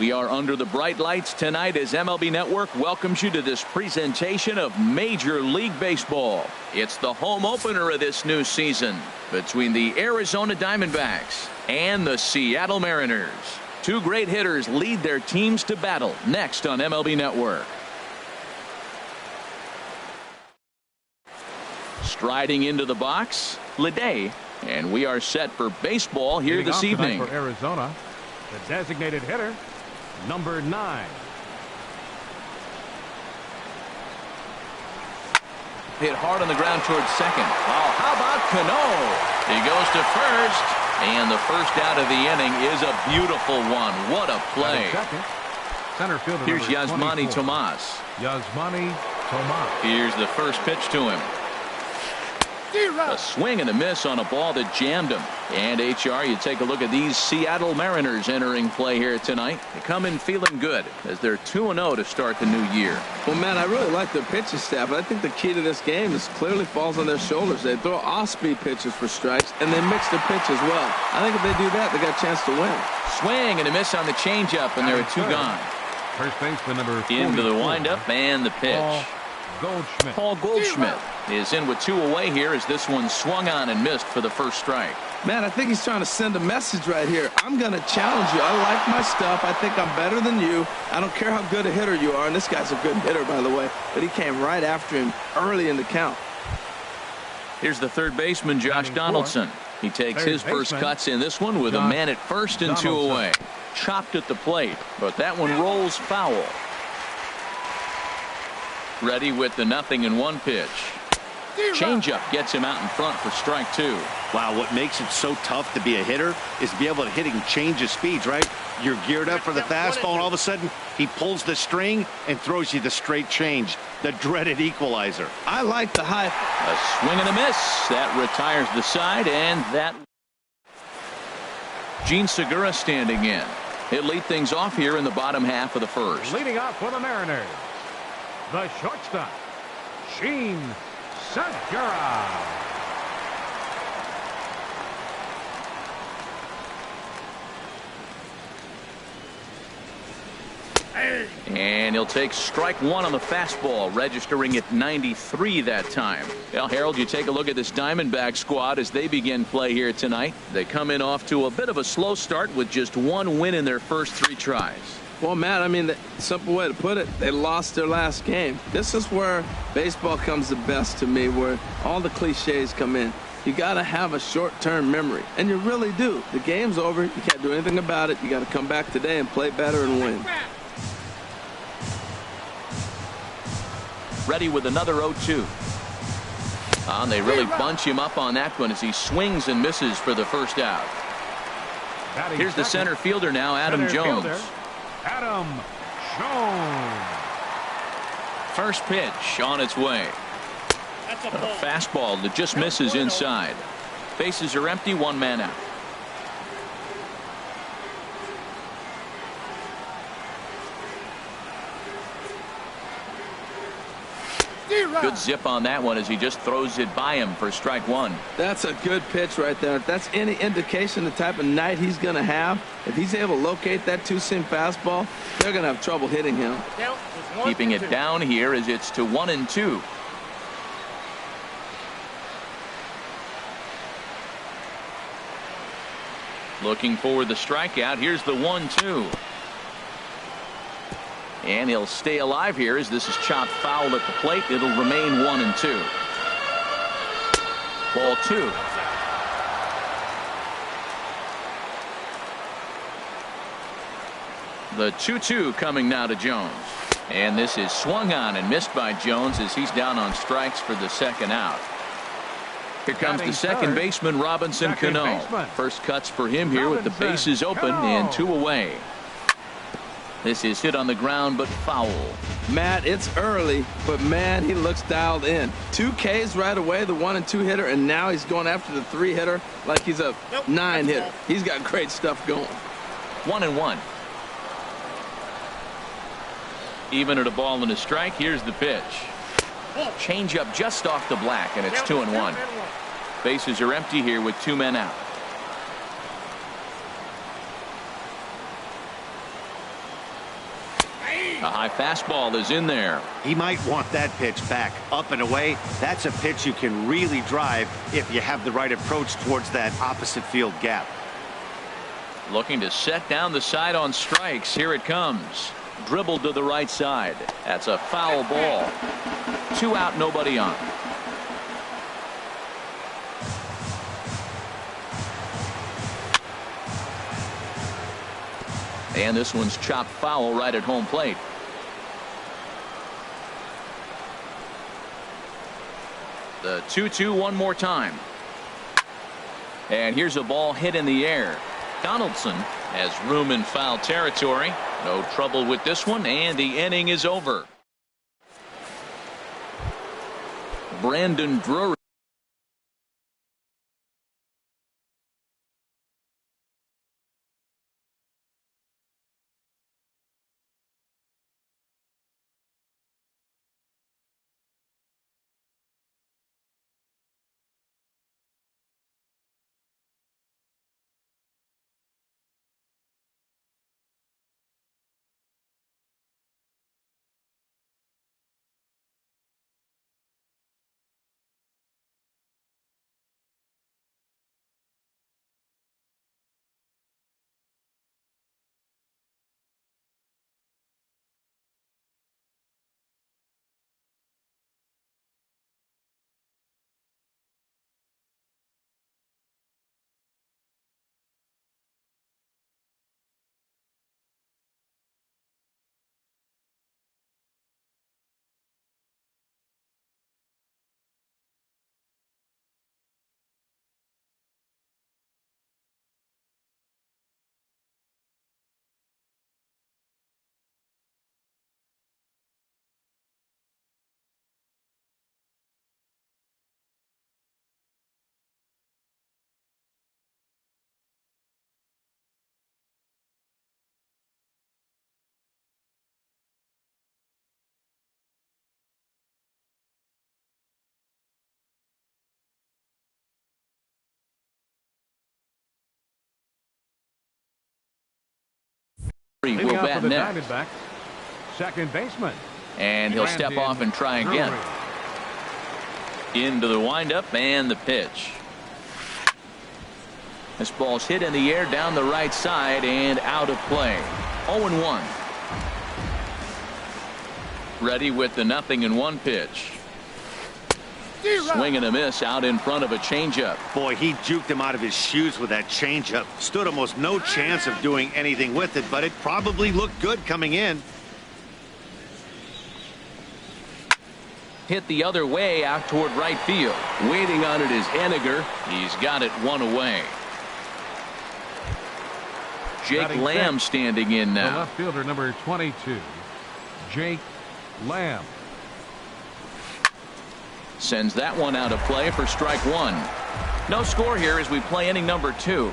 We are under the bright lights tonight as MLB Network welcomes you to this presentation of Major League Baseball. It's the home opener of this new season between the Arizona Diamondbacks and the Seattle Mariners. Two great hitters lead their teams to battle next on MLB Network. Striding into the box, Leday, and we are set for baseball here this evening. For Arizona, the designated hitter, number 9. Hit hard on the ground towards second. Oh, how about Cano? He goes to first, and the first out of the inning is a beautiful one. What a play. Center fielder. Here's Yasmani Tomas. Yasmani Tomas. Here's the first pitch to him. A swing and a miss on a ball that jammed him. And HR, you take a look at these Seattle Mariners entering play here tonight. They come in feeling good as they're 2-0 to start the new year. Well, man, I really like their pitching staff. I think the key to this game is clearly falls on their shoulders. They throw off-speed pitches for strikes, and they mix their pitch as well. I think if they do that, they got a chance to win. Swing and a miss on the changeup, and there are 2 gone. First baseman number 44. Into the windup and the pitch. Paul Goldschmidt is in with 2 away here as this one swung on and missed for the first strike. Man, I think he's trying to send a message right here. I'm going to challenge you. I like my stuff. I think I'm better than you. I don't care how good a hitter you are. And this guy's a good hitter, by the way. But he came right after him early in the count. Here's the third baseman, Josh Donaldson. He takes his first cuts in this one with a man at first and 2 away. Chopped at the plate, but that one rolls foul. Ready with the 0-1 pitch. Changeup gets him out in front for strike 2. Wow, what makes it so tough to be a hitter is to be able to hitting change of speeds, right? You're geared up for the fastball, and all of a sudden he pulls the string and throws you the straight change, the dreaded equalizer. I like the high. A swing and a miss. That retires the side, and that. Gene Segura standing in. He'll lead things off here in the bottom half of the first. Leading off for the Mariners, the shortstop, Gene Segura. And he'll take strike 1 on the fastball, registering at 93 that time. Well, Harold, you take a look at this Diamondback squad as they begin play here tonight. They come in off to a bit of a slow start with just 1 win in their first 3 tries. Well, Matt, I mean, the simple way to put it, they lost their last game. This is where baseball comes the best to me, where all the cliches come in. You got to have a short-term memory, and you really do. The game's over. You can't do anything about it. You got to come back today and play better and win. Ready with another 0-2. And they really bunch him up on that one as he swings and misses for the first out. Here's the center fielder now, Adam Jones. Adam Jones. First pitch on its way. A fastball that just misses inside. Bases are empty, 1 man out. Good zip on that one as he just throws it by him for strike 1. That's a good pitch right there. If that's any indication the type of night he's going to have, if he's able to locate that 2-seam fastball, they're going to have trouble hitting him. Keeping it down here as it's to 1-2. Looking for the strikeout. Here's the 1-2. And he'll stay alive here as this is chopped foul at the plate. It'll remain 1-2. Ball 2. The 2-2 coming now to Jones. And this is swung on and missed by Jones as he's down on strikes for the second out. Here comes the second baseman, Robinson Cano. First cuts for him here with the bases open and 2 away. This is hit on the ground, but foul. Matt, it's early, but man, he looks dialed in. 2 Ks right away, the 1 and 2 hitter, and now he's going after the 3 hitter like he's a 9 hitter. He's got great stuff going. 1-1. Even at a ball and a strike. Here's the pitch. Change up just off the black, and it's 2-1. Bases are empty here with 2 men out. High fastball is in there. He might want that pitch back, up and away. That's a pitch you can really drive if you have the right approach towards that opposite field gap. Looking to set down the side on strikes. Here it comes. Dribbled to the right side. That's a foul ball. 2 out, nobody on. And this one's chopped foul right at home plate. The 2-2 one more time. And here's a ball hit in the air. Donaldson has room in foul territory. No trouble with this one, and the inning is over. Brandon Drury. Leading Will off bat for the next. Diamondbacks, second baseman. And he'll step off and try again. Into the windup and the pitch. This ball's hit in the air down the right side and out of play. 0-1. Ready with the 0-1 pitch. Swing and a miss out in front of a changeup. Boy, he juked him out of his shoes with that changeup. Stood almost no chance of doing anything with it, but it probably looked good coming in. Hit the other way out toward right field. Waiting on it is Henniger. He's got it one away. Jake Lamb standing in The now. left fielder, number 22, Jake Lamb. Sends that one out of play for strike one. No score here as we play inning number 2.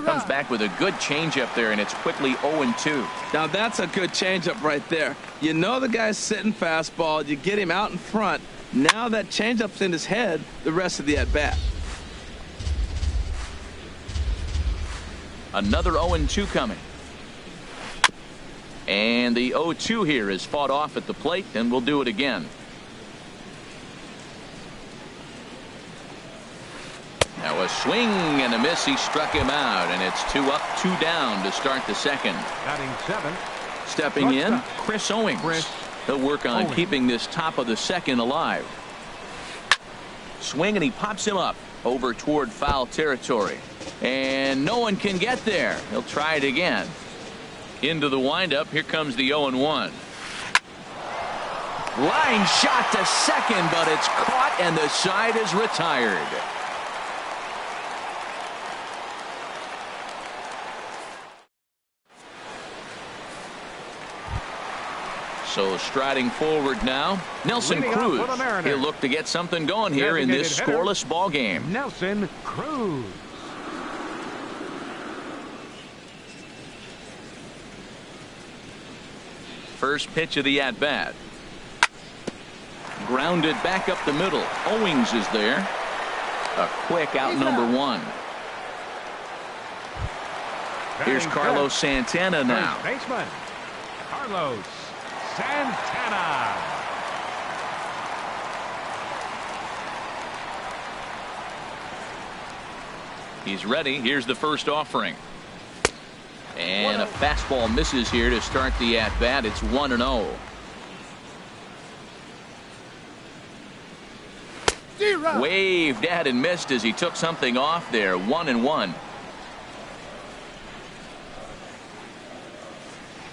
Comes back with a good changeup there, and it's quickly 0-2. Now that's a good changeup right there. You know the guy's sitting fastball. You get him out in front. Now that changeup's in his head the rest of the at-bat. Another 0-2 coming. And the 0-2 here is fought off at the plate, and we'll do it again. Now a swing and a miss. He struck him out, and it's 2 up, 2 down to start the second. Batting 7th. Stepping in, Chris Owings. Chris He'll work on Owings. keeping this top of the second alive. Swing, and he pops him up over toward foul territory. And no one can get there. He'll try it again. Into the windup. Here comes the 0-1. Line shot to second, but it's caught, and the side is retired. So striding forward now, Nelson Leading off Cruz. for the Mariners. He'll look to get something going here in this Designated hitter, scoreless ball game. Nelson Cruz. First pitch of the at-bat. Grounded back up the middle. Owings is there. A quick out number 1. Here's Carlos Santana now. First baseman, Carlos Santana. He's ready. Here's the first offering. And a fastball misses here to start the at-bat. It's 1-0. Waved at and missed as he took something off there. 1-1.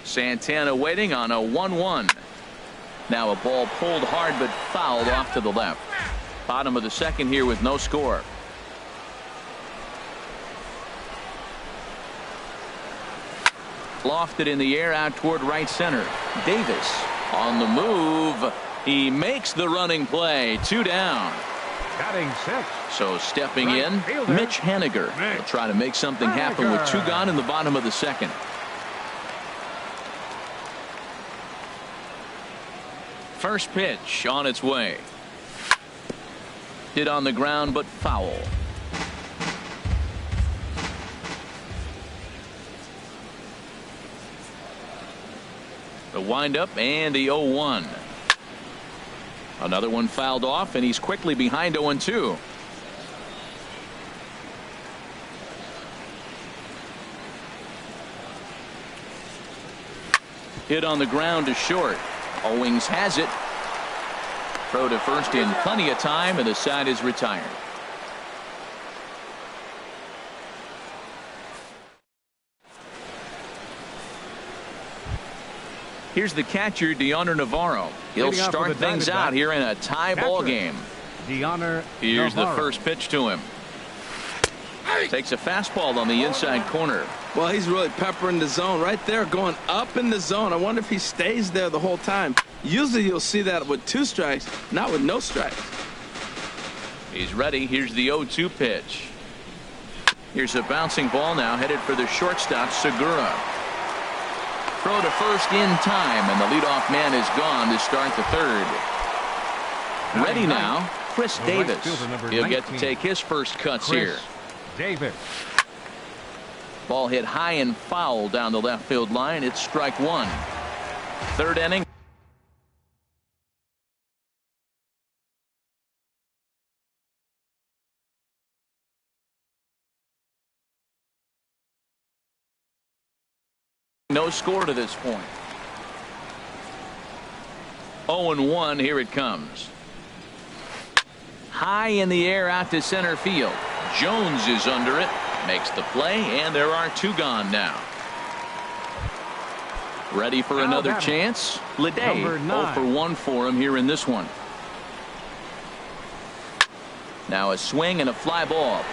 Santana waiting on a 1-1. Now a ball pulled hard but fouled off to the left. Bottom of the second here with no score. Lofted in the air out toward right center. Davis on the move. He makes the running play. 2 down. Batting six. So stepping Right in, fielder. Mitch Haniger will try to make something happen with 2 gone in the bottom of the second. First pitch on its way. Hit on the ground but foul. The windup and the 0-1. Another one fouled off, and he's quickly behind 0-2. Hit on the ground to short. Owings has it. Throw to first in plenty of time, and the side is retired. Here's the catcher, Deoner Navarro. He'll Leading off start with the things out Diamondbacks. here in a tie ball game. Deoner Here's the Navarro. first pitch to him. Takes a fastball on the inside corner. Well, he's really peppering the zone right there, going up in the zone. I wonder if he stays there the whole time. Usually you'll see that with 2 strikes, not with no strikes. He's ready. Here's the 0-2 pitch. Here's a bouncing ball now headed for the shortstop, Segura. Throw to first in time, and the leadoff man is gone to start the third. Ready now, Chris The right Davis. fielder, number He'll get to 19. take his first cuts Chris here. Davis. Ball hit high and foul down the left field line. It's strike 1. Third inning. No score to this point. 0-1. Here it comes. High in the air out to center field. Jones is under it. Makes the play, and there are 2 gone now. Ready for another Alabama. chance. Leday Number 9. 0-for-1 for him here in this one. Now a swing and a fly ball.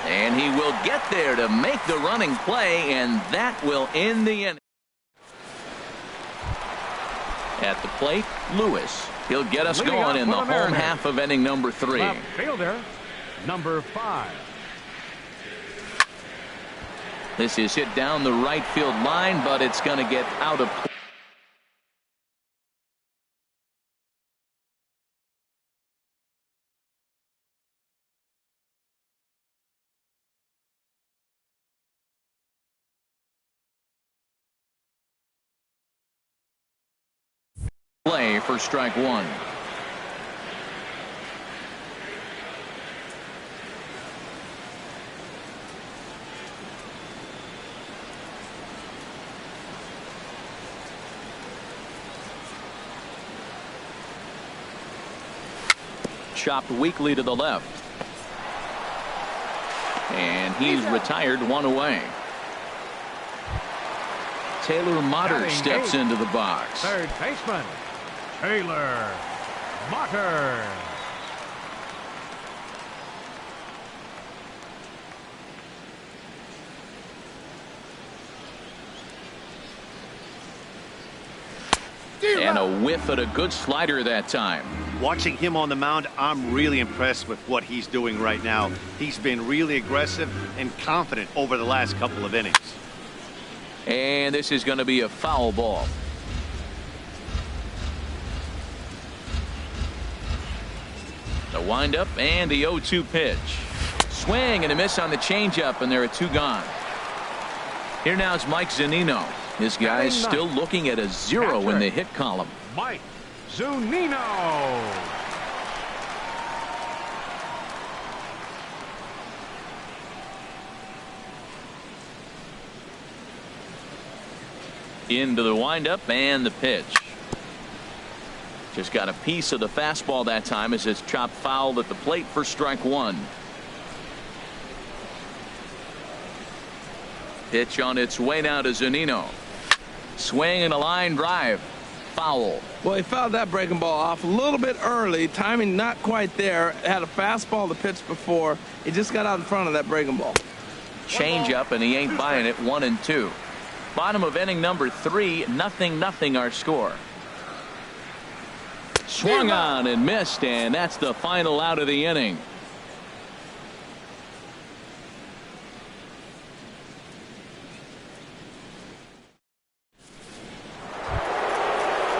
And he will get there to make the running play, and that will end the inning. At the plate, Lewis. He'll get us Leading going off in the for the home Mariners. half of inning number 3. Left fielder, number 5. This is hit down the right field line, but it's going to get out of play. Play for strike 1. Chopped weakly to the left. And he's retired, 1 away. Taylor Motter Batting steps 8. into the box. Third baseman, Taylor Motter. And a whiff at a good slider that time. Watching him on the mound, I'm really impressed with what he's doing right now. He's been really aggressive and confident over the last couple of innings. And this is going to be a foul ball. The windup and the 0-2 pitch. swing and a miss on the changeup, and there are 2 gone. Here now is Mike Zunino. This guy is still looking at a 0 in the hit column. Mike Zunino. Into the windup and the pitch. Just got a piece of the fastball that time as it's chopped foul at the plate for strike 1. Pitch on its way now to Zunino. Swing and a line drive. Foul. Well, he fouled that breaking ball off a little bit early. Timing not quite there. Had a fastball the pitch before. He just got out in front of that breaking ball. Change up, and he ain't buying it. 1-2. Bottom of inning number 3. 0-0 our score. Swung on and missed, and that's the final out of the inning.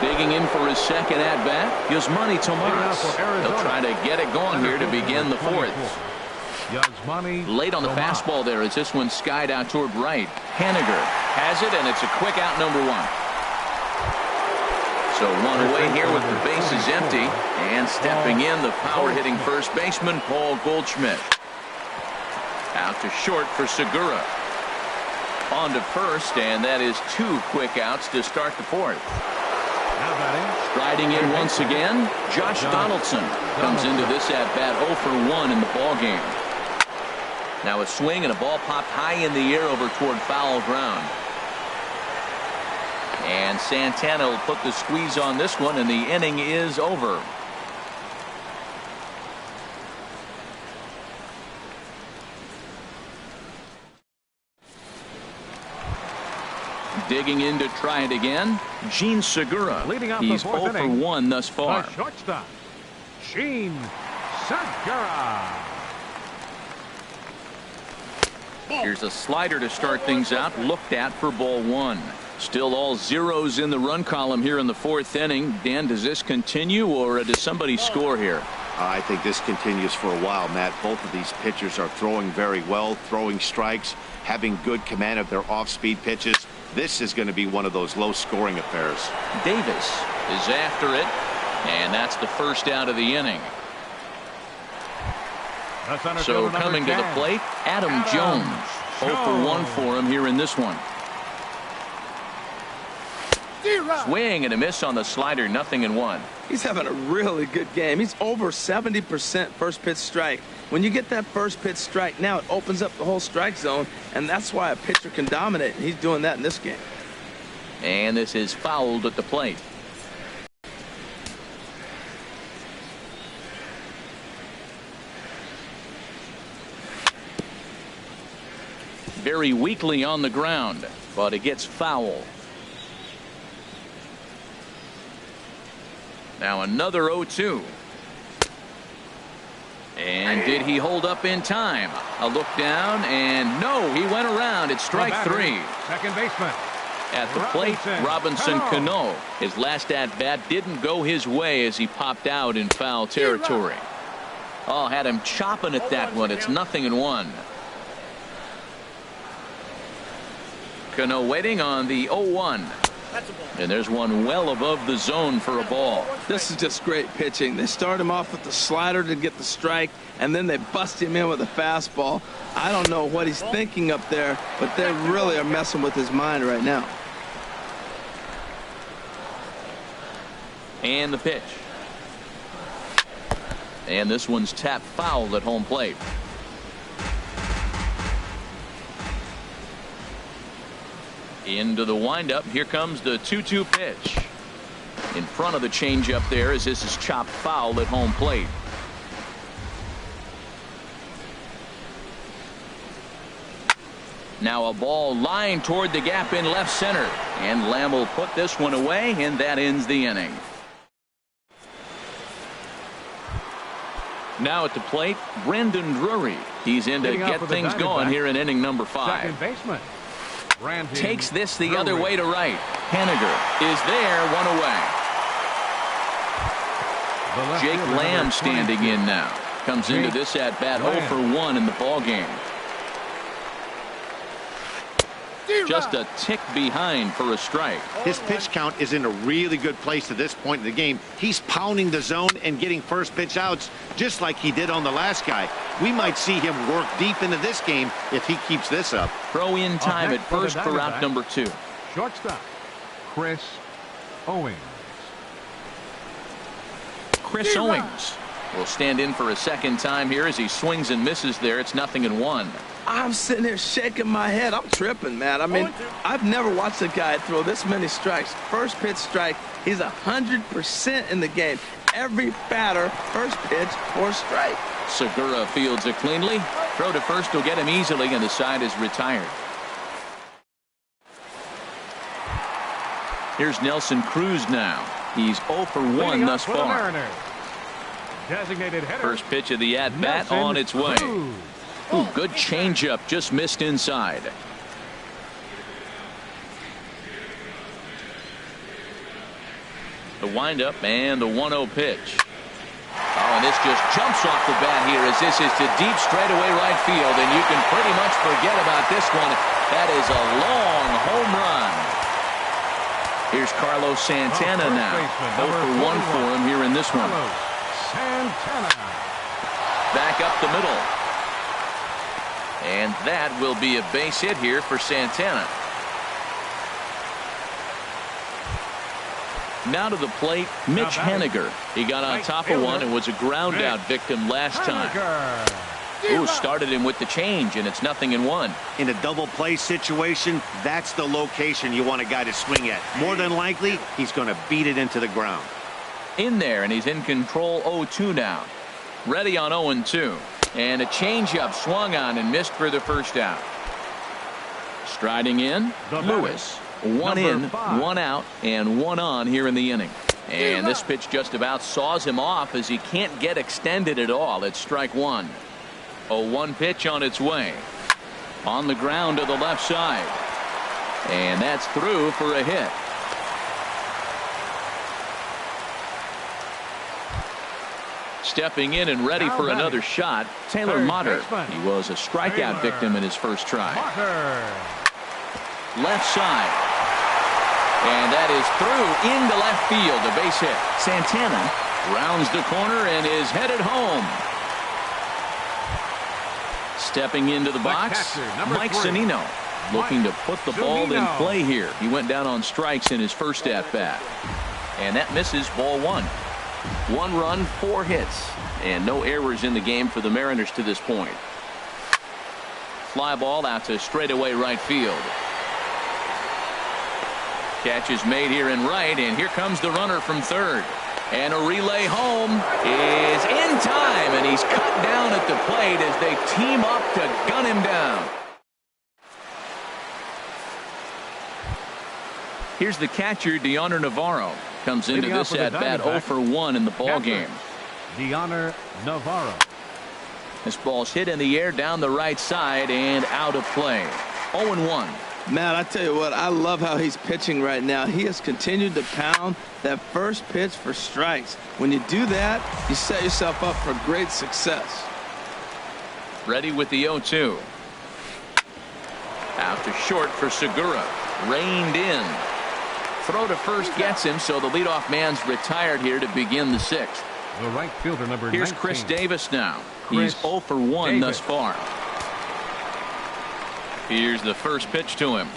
Digging in for his second at bat, Yasmani Tomas. He'll try to get it going here to begin the 4th. Late on the fastball there as this one skied out toward right. Haniger has it, and it's a quick out, number 1. So 1 away here with the bases empty, and stepping in the power hitting first baseman Paul Goldschmidt. Out to short for Segura. On to first, and that is 2 quick outs to start the 4th. Striding in once again, Josh Donaldson comes into this at bat 0 for 1 in the ball game. Now a swing and a ball popped high in the air over toward foul ground. And Santana will put the squeeze on this one, and the inning is over. Digging in to try it again, Gene Segura. He's 0 for 1 thus far. The shortstop, Gene Segura. Here's a slider to start things out, looked at for ball 1. Still all zeros in the run column here in the 4th inning. Dan, does this continue, or does somebody score here? I think this continues for a while, Matt. Both of these pitchers are throwing very well, throwing strikes, having good command of their off-speed pitches. This is going to be one of those low-scoring affairs. Davis is after it, and that's the first out of the inning. So coming to the plate, Adam Jones. 0 for 1 for him here in this one. Swing and a miss on the slider, 0-1. He's having a really good game. He's over 70% first pitch strike. When you get that first pitch strike, now it opens up the whole strike zone, and that's why a pitcher can dominate. And he's doing that in this game. And this is fouled at the plate. Very weakly on the ground, but it gets foul. Now another 0-2. And did he hold up in time? A look down, and no, he went around. It's strike 3. Second baseman. At the plate, Robinson Cano. His last at-bat didn't go his way as he popped out in foul territory. Oh, had him chopping at that one. It's 0-1. Cano waiting on the 0-1. And there's one well above the zone for a ball. This is just great pitching. They start him off with the slider to get the strike, and then they bust him in with a fastball. I don't know what he's thinking up there, but they really are messing with his mind right now. And the pitch. And this one's tapped foul at home plate. Into the windup. Here comes the 2-2 pitch. In front of the changeup there as this is chopped foul at home plate. Now a ball lined toward the gap in left center. And Lamb will put this one away, and that ends the inning. Now at the plate, Brandon Drury. He's in to get things going here in inning number 5. Second baseman. Brandon Takes this the other way to right. Haniger is there, 1 away. Jake Lamb standing in now. comes into this at bat 0 for 1 in the ball game. Just a tick behind for a strike. His pitch count is in a really good place at this point in the game. He's pounding the zone and getting first pitch outs just like he did on the last guy. We might see him work deep into this game if he keeps this up. Throw in time at first for out number 2. Shortstop, Chris Owings. Chris Owings will stand in for a second time here as he swings and misses there. It's 0-1. I'm sitting here shaking my head. I'm tripping, man. I mean, I've never watched a guy throw this many strikes. First pitch strike, he's 100% in the game. Every batter, first pitch or strike. Segura fields it cleanly. Throw to first will get him easily, and the side is retired. Here's Nelson Cruz now. He's 0 for 1 thus far. Designated hitter. First pitch of the at-bat on its way. Ooh, good changeup, just missed inside. The windup and the 1-0 pitch. Oh, and this just jumps off the bat here as this is to deep straightaway right field, and you can pretty much forget about this one. That is a long home run. Here's Carlos Santana now. 0 for 1 for him here in this one. Santana. Back up the middle. And that will be a base hit here for Santana. Now to the plate, Mitch Haniger. He got on top of one and was a ground out victim last time. Ooh, started him with the change, and it's 0-1. In a double play situation, that's the location you want a guy to swing at. More than likely, he's going to beat it into the ground. In there, and he's in control 0-2 now. Ready on 0-2. And a changeup swung on and missed for the first out. Striding in, Lewis. 1 in, 1 out, and 1 on here in the inning. And this pitch just about saws him off as he can't get extended at all. It's strike 1. 0-1 pitch on its way. On the ground to the left side. And that's through for a hit. Stepping in and ready for another shot, Taylor Motter. He was a strikeout victim in his first try. Left side. And that is through into left field, a base hit. Santana rounds the corner and is headed home. Stepping into the box, Mike Zunino looking to put the ball in play here. He went down on strikes in his first at-bat. And that misses ball 1. 1 run, 4 hits, and no errors in the game for the Mariners to this point. Fly ball out to straightaway right field. Catch is made here in right, and here comes the runner from third. And a relay home is in time, and he's cut down at the plate as they team up to gun him down. Here's the catcher, Dioner Navarro. Comes into this at-bat 0 for 1 in the ball game. Dioner Navarro. This ball's hit in the air down the right side and out of play. 0-1. Man, I tell you what, I love how he's pitching right now. He has continued to pound that first pitch for strikes. When you do that, you set yourself up for great success. Ready with the 0-2. Out to short for Segura. Reined in. Throw to first gets him, so the leadoff man's retired here to begin the 6th. The right fielder, number 19. Here's Chris Davis now. He's 0 for 1 thus far. Here's the first pitch to him.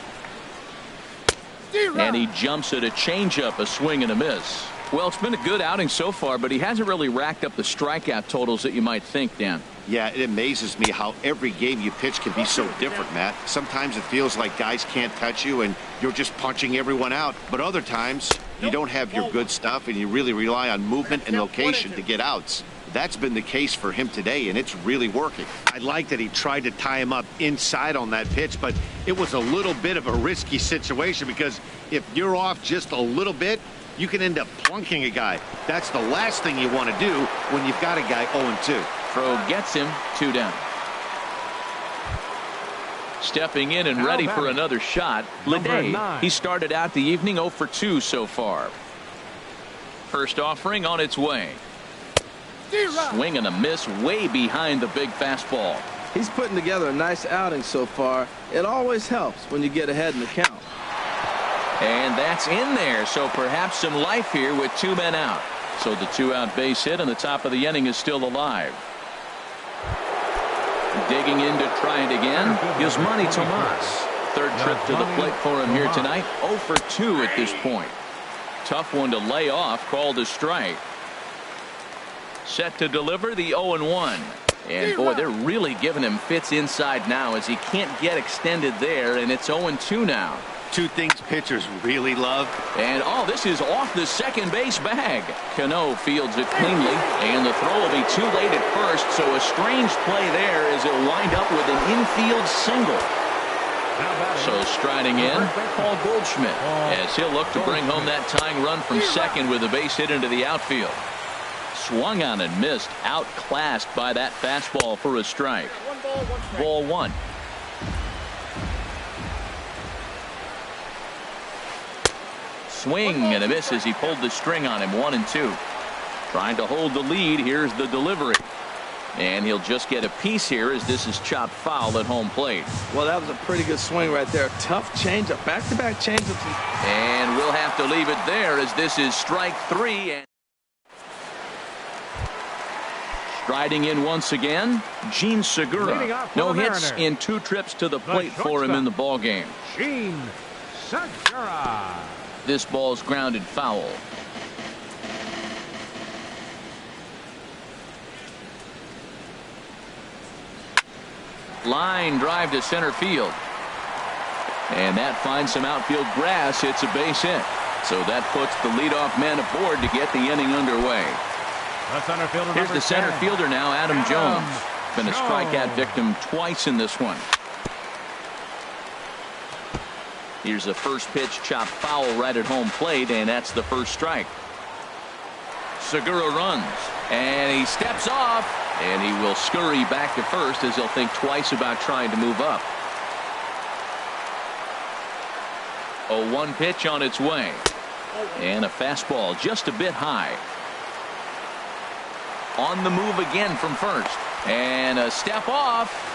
And he jumps at a changeup, a swing and a miss. Well, it's been a good outing so far, but he hasn't really racked up the strikeout totals that you might think, Dan. Yeah, it amazes me how every game you pitch can be so different, Matt. Sometimes it feels like guys can't touch you and you're just punching everyone out. But other times you don't have your good stuff and you really rely on movement and location to get outs. That's been the case for him today, and it's really working. I like that he tried to tie him up inside on that pitch, but it was a little bit of a risky situation because if you're off just a little bit, you can end up plunking a guy. That's the last thing you want to do when you've got a guy 0-2. Throw gets him, 2 down. Stepping in and ready for another shot, Leday. He started out the evening 0 for 2 so far. First offering on its way. Swing and a miss way behind the big fastball. He's putting together a nice outing so far. It always helps when you get ahead in the count. And that's in there, so perhaps some life here with 2 men out. So the 2-out base hit, and the top of the inning is still alive. Digging in to try it again is Manny Tomas. Third trip to the plate for him here tonight. 0 for 2 at this point. Tough one to lay off, called a strike. Set to deliver the 0-1. And boy, they're really giving him fits inside now as he can't get extended there, and it's 0-2 now. Two things pitchers really love. And oh, this is off the second base bag. Cano fields it cleanly, and the throw will be too late at first, so a strange play there as it'll wind up with an infield single. So striding in, Paul Goldschmidt, as he'll look to bring home that tying run from second with a base hit into the outfield. Swung on and missed, outclassed by that fastball for a strike. Ball one. Swing and a miss as he pulled the string on him. 1-2. Trying to hold the lead. Here's the delivery. And he'll just get a piece here as this is chopped foul at home plate. Well, that was a pretty good swing right there. Tough changeup. Back-to-back changeups. And we'll have to leave it there as this is strike 3. And striding in once again, Gene Segura. No hits in 2 trips to the plate for him in the ballgame. Gene Segura. This ball's grounded foul. Line drive to center field. And that finds some outfield grass. It's a base hit. So that puts the leadoff man aboard to get the inning underway. Here's the center fielder now, Adam Jones. Been a strikeout victim twice in this one. Here's the first pitch, chopped foul right at home plate, and that's the first strike. Segura runs, and he steps off, and he will scurry back to first as he'll think twice about trying to move up. 0-1 pitch on its way, and a fastball just a bit high. On the move again from first, and a step off.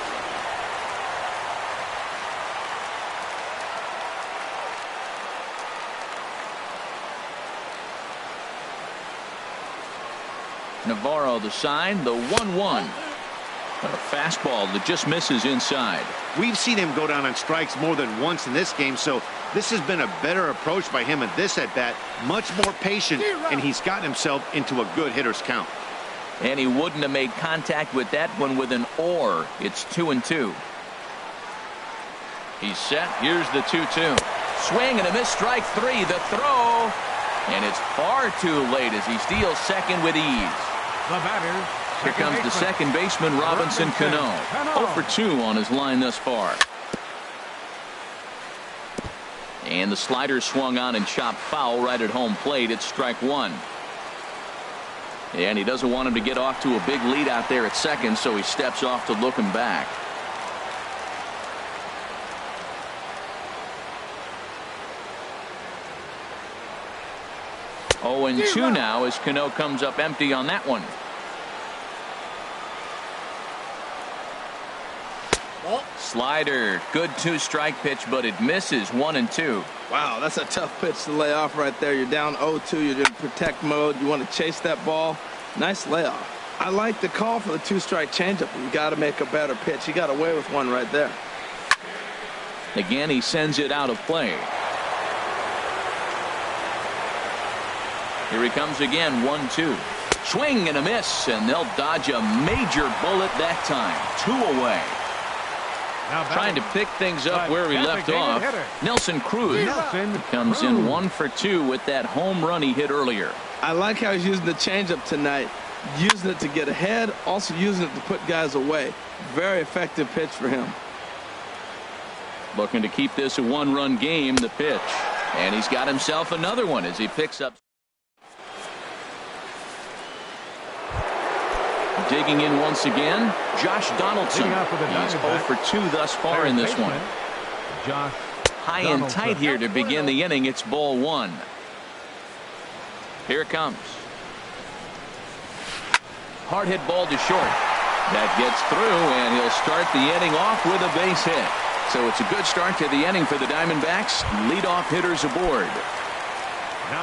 Navarro the sign, the 1-1. A fastball that just misses inside. We've seen him go down on strikes more than once in this game, so this has been a better approach by him at this at-bat. Much more patient, and he's gotten himself into a good hitter's count. And he wouldn't have made contact with that one with an or. It's 2-2. He's set. Here's the 2-2. Swing and a miss, strike 3. The throw. And it's far too late as he steals second with ease. The batter. Here comes the second baseman, Robinson Cano. 0 for 2 on his line thus far. And the slider swung on and chopped foul right at home plate. It's strike 1. And he doesn't want him to get off to a big lead out there at second, so he steps off to look him back. Oh, and 2 now as Cano comes up empty on that one. Slider, good 2-strike pitch, but it misses. 1-2. Wow, that's a tough pitch to lay off right there. You're down 0-2. You're in protect mode. You want to chase that ball. Nice layoff. I like the call for the 2-strike changeup. You got to make a better pitch. He got away with one right there. Again, he sends it out of play. Here he comes again. 1-2. Swing and a miss, and they'll dodge a major bullet that time. 2 away. Trying to pick things up where he left off. Nelson Cruz comes in 1 for 2 with that home run he hit earlier. I like how he's using the changeup tonight. Using it to get ahead, also using it to put guys away. Very effective pitch for him. Looking to keep this a 1-run game, the pitch. And he's got himself another one as he picks up. Digging in once again, Josh Donaldson. He's 0 for 2 thus far in this one. High and tight here to begin the inning. It's ball 1. Here it comes. Hard hit ball to short. That gets through, and he'll start the inning off with a base hit. So it's a good start to the inning for the Diamondbacks. Leadoff hitters aboard.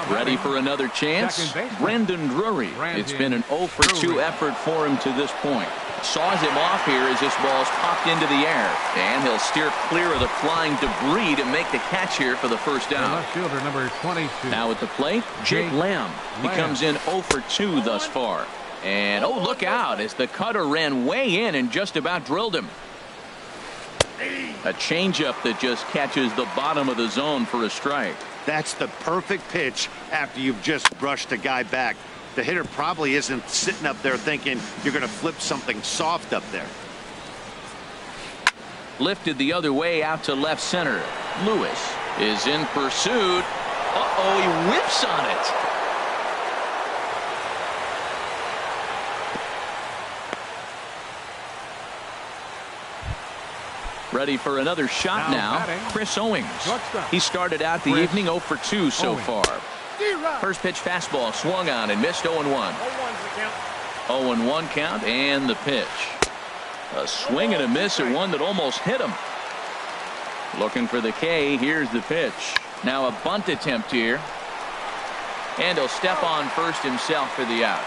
Ready for another chance? Brandon Drury. It's been an 0 for 2 effort for him to this point. Saws him off here as this ball's popped into the air. And he'll steer clear of the flying debris to make the catch here for the first out. Left fielder number 22. Now at the plate, Jake Lamb. He comes in 0 for 2 thus far. And oh, look out as the cutter ran way in and just about drilled him. A changeup that just catches the bottom of the zone for a strike. That's the perfect pitch after you've just brushed a guy back. The hitter probably isn't sitting up there thinking you're going to flip something soft up there. Lifted the other way out to left center. Lewis is in pursuit. Uh-oh, he whips on it. Ready for another shot now. Chris Owings. He started out the evening 0 for 2 so far. First pitch fastball swung on and missed 0-1. 0-1 count and the pitch. A swing and a miss at one that almost hit him. Looking for the K. Here's the pitch. Now a bunt attempt here. And he'll step on first himself for the out.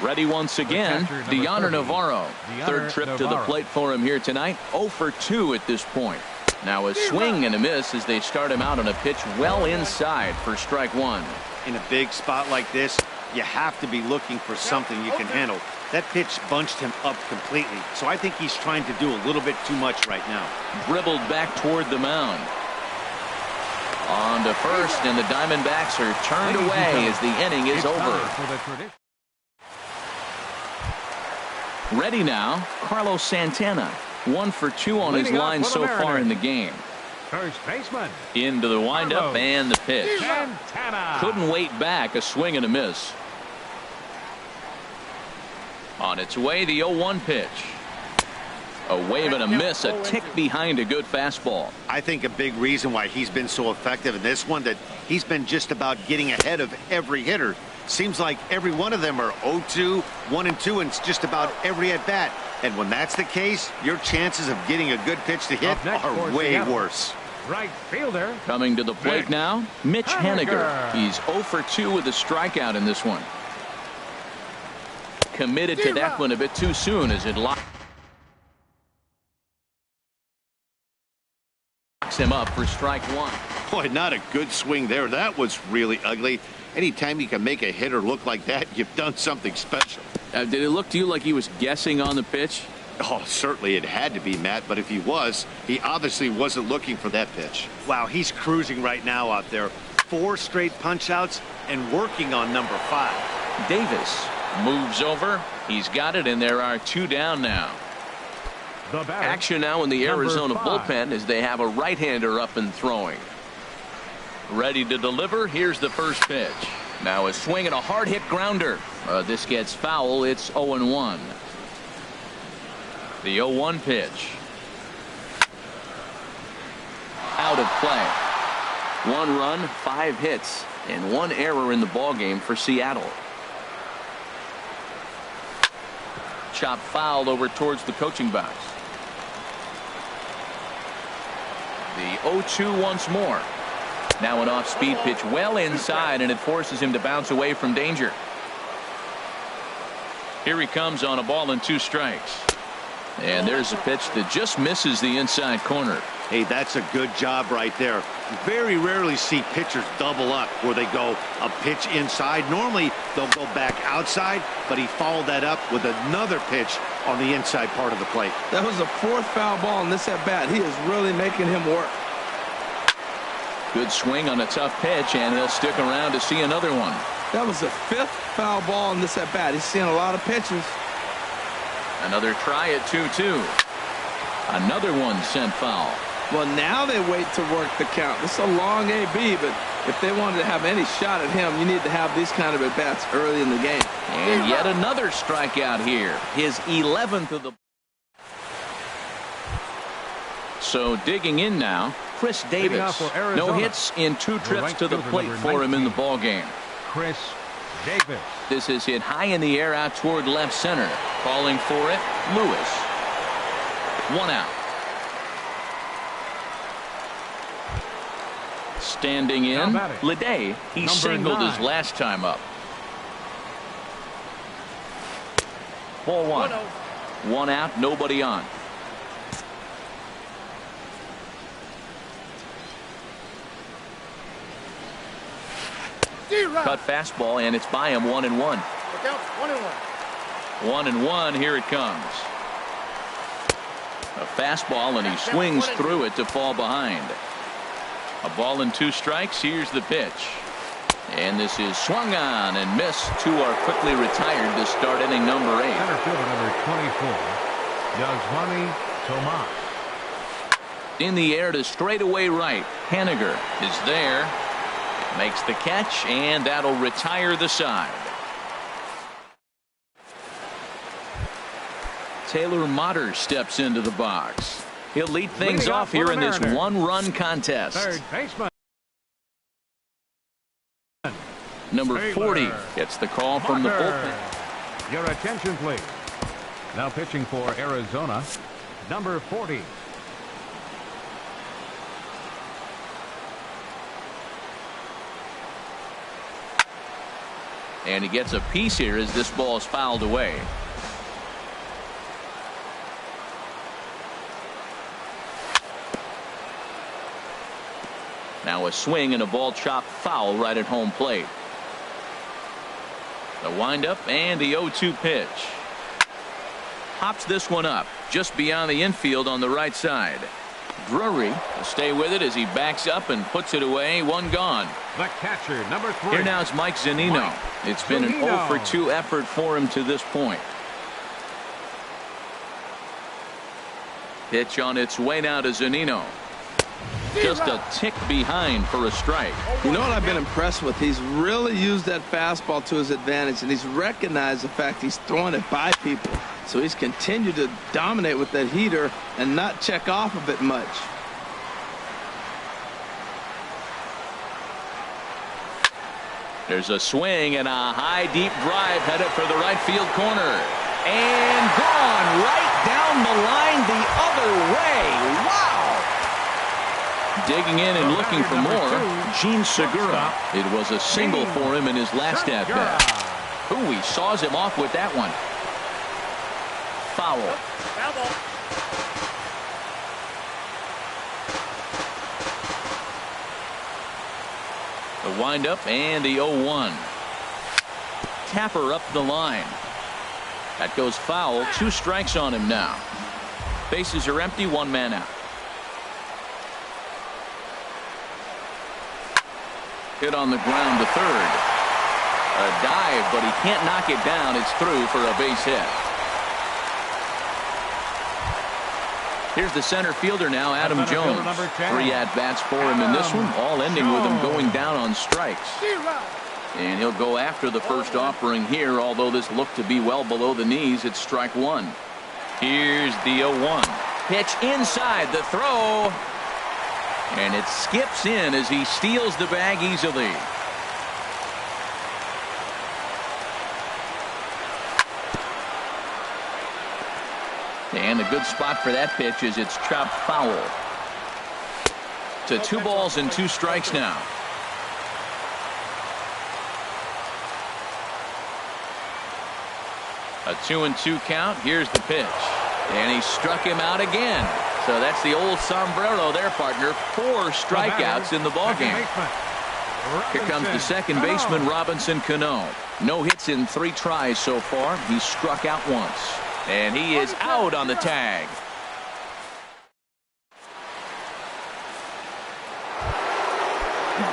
Ready once again, Deoner Navarro. Third trip to the plate for him here tonight. 0 for 2 at this point. Now a swing and a miss as they start him out on a pitch well inside for strike one. In a big spot like this, you have to be looking for something you can handle. That pitch bunched him up completely, so I think he's trying to do a little bit too much right now. Dribbled back toward the mound. On to first, and the Diamondbacks are turned away as the inning is over. Ready now, Carlos Santana. 1 for 2 on his line so far in the game. First baseman. Into the windup and the pitch. Santana. Couldn't wait back. A swing and a miss. On its way, the 0-1 pitch. A wave and a miss, a tick behind a good fastball. I think a big reason why he's been so effective in this one, that he's been just about getting ahead of every hitter. Seems like every one of them are 0-2, 1-2, and it's just about every at bat. And when that's the case, your chances of getting a good pitch to hit are way worse. Right fielder. Coming to the plate now, Mitch Haniger. He's 0 for 2 with a strikeout in this one. Committed to that one a bit too soon as it locks him up for strike one. Boy, not a good swing there. That was really ugly. Anytime you can make a hitter look like that, you've done something special. Did it look to you like he was guessing on the pitch? Oh, certainly it had to be, Matt, but if he was, he obviously wasn't looking for that pitch. Wow, he's cruising right now out there. 4 straight punch-outs and working on number 5. Davis moves over. He's got it, and there are 2 down now. Action now in the Arizona bullpen as they have a right-hander up and throwing. Ready to deliver. Here's the first pitch. Now a swing and a hard hit grounder. This gets foul. It's 0-1. The 0-1 pitch. Out of play. 1 run, 5 hits, and 1 error in the ballgame for Seattle. Chop fouled over towards the coaching box. The 0-2 once more. Now an off-speed pitch well inside, and it forces him to bounce away from danger. Here he comes on a ball and 2 strikes. And there's a pitch that just misses the inside corner. Hey, that's a good job right there. Very rarely see pitchers double up where they go a pitch inside. Normally they'll go back outside, but he followed that up with another pitch on the inside part of the plate. That was a 4th foul ball in this at bat. He is really making him work. Good swing on a tough pitch, and he'll stick around to see another one. That was the 5th foul ball in this at bat. He's seeing a lot of pitches. Another try at 2-2. Another one sent foul. Well, now they wait to work the count. This is a long AB, but if they wanted to have any shot at him, you need to have these kind of at-bats early in the game. And yet another strikeout here. His 11th of the... So digging in now, Chris Davis. No hits in 2 trips to the plate for him in the ball game. Chris Davis. This is hit high in the air out toward left center. Calling for it, Lewis. 1 out. Standing in, Leday. He singled his last time up. Ball 1. 1 out, nobody on. Cut fastball, and it's by him. 1-1. 1-1. Here it comes. A fastball, and he swings through it to fall behind. A ball and 2 strikes. Here's the pitch. And this is swung on and missed. 2 are quickly retired to start inning number 8. Center fielder number 24, Yasmani Tomas. In the air to straightaway right. Haniger is there. Makes the catch, and that'll retire the side. Taylor Motter steps into the box. He'll lead things off here in this 1-run contest. Third baseman. Number 40 gets the call from the bullpen. Your attention, please. Now pitching for Arizona, number 40. And he gets a piece here as this ball is fouled away. Now a swing and a ball chopped foul right at home plate. The windup and the 0-2 pitch. Pops this one up just beyond the infield on the right side. Drury will stay with it as he backs up and puts it away. 1 gone. The catcher, number 3. Here now is Mike Zunino. It's been an 0-for-2 effort for him to this point. Pitch on its way now to Zunino. Just a tick behind for a strike. You know what I've been impressed with? He's really used that fastball to his advantage, and he's recognized the fact he's throwing it by people. So he's continued to dominate with that heater and not check off of it much. There's a swing and a high deep drive headed for the right field corner. And gone right down the line the other way. Wow! Digging in and looking for more, Gene Segura. It was a single for him in his last at-bat. Ooh, he saws him off with that one. Foul. The windup and the 0-1. Tapper up the line. That goes foul. 2 strikes on him now. Bases are empty. 1 man out. Hit on the ground to third. A dive, but he can't knock it down. It's through for a base hit. Here's the center fielder now, Adam Jones. 3 at-bats for him in this one, all ending with him going down on strikes. And he'll go after the first offering here, although this looked to be well below the knees. It's strike 1. Here's the 0-1. Pitch inside, the throw. And it skips in as he steals the bag easily. And a good spot for that pitch is it's chopped foul. To 2 balls and 2 strikes now. A 2-2 count. Here's the pitch. And he struck him out again. So that's the old sombrero there, partner. 4 strikeouts in the ballgame. Here comes the second baseman, Robinson Cano. No hits in 3 tries so far. He struck out once. And he is out on the tag.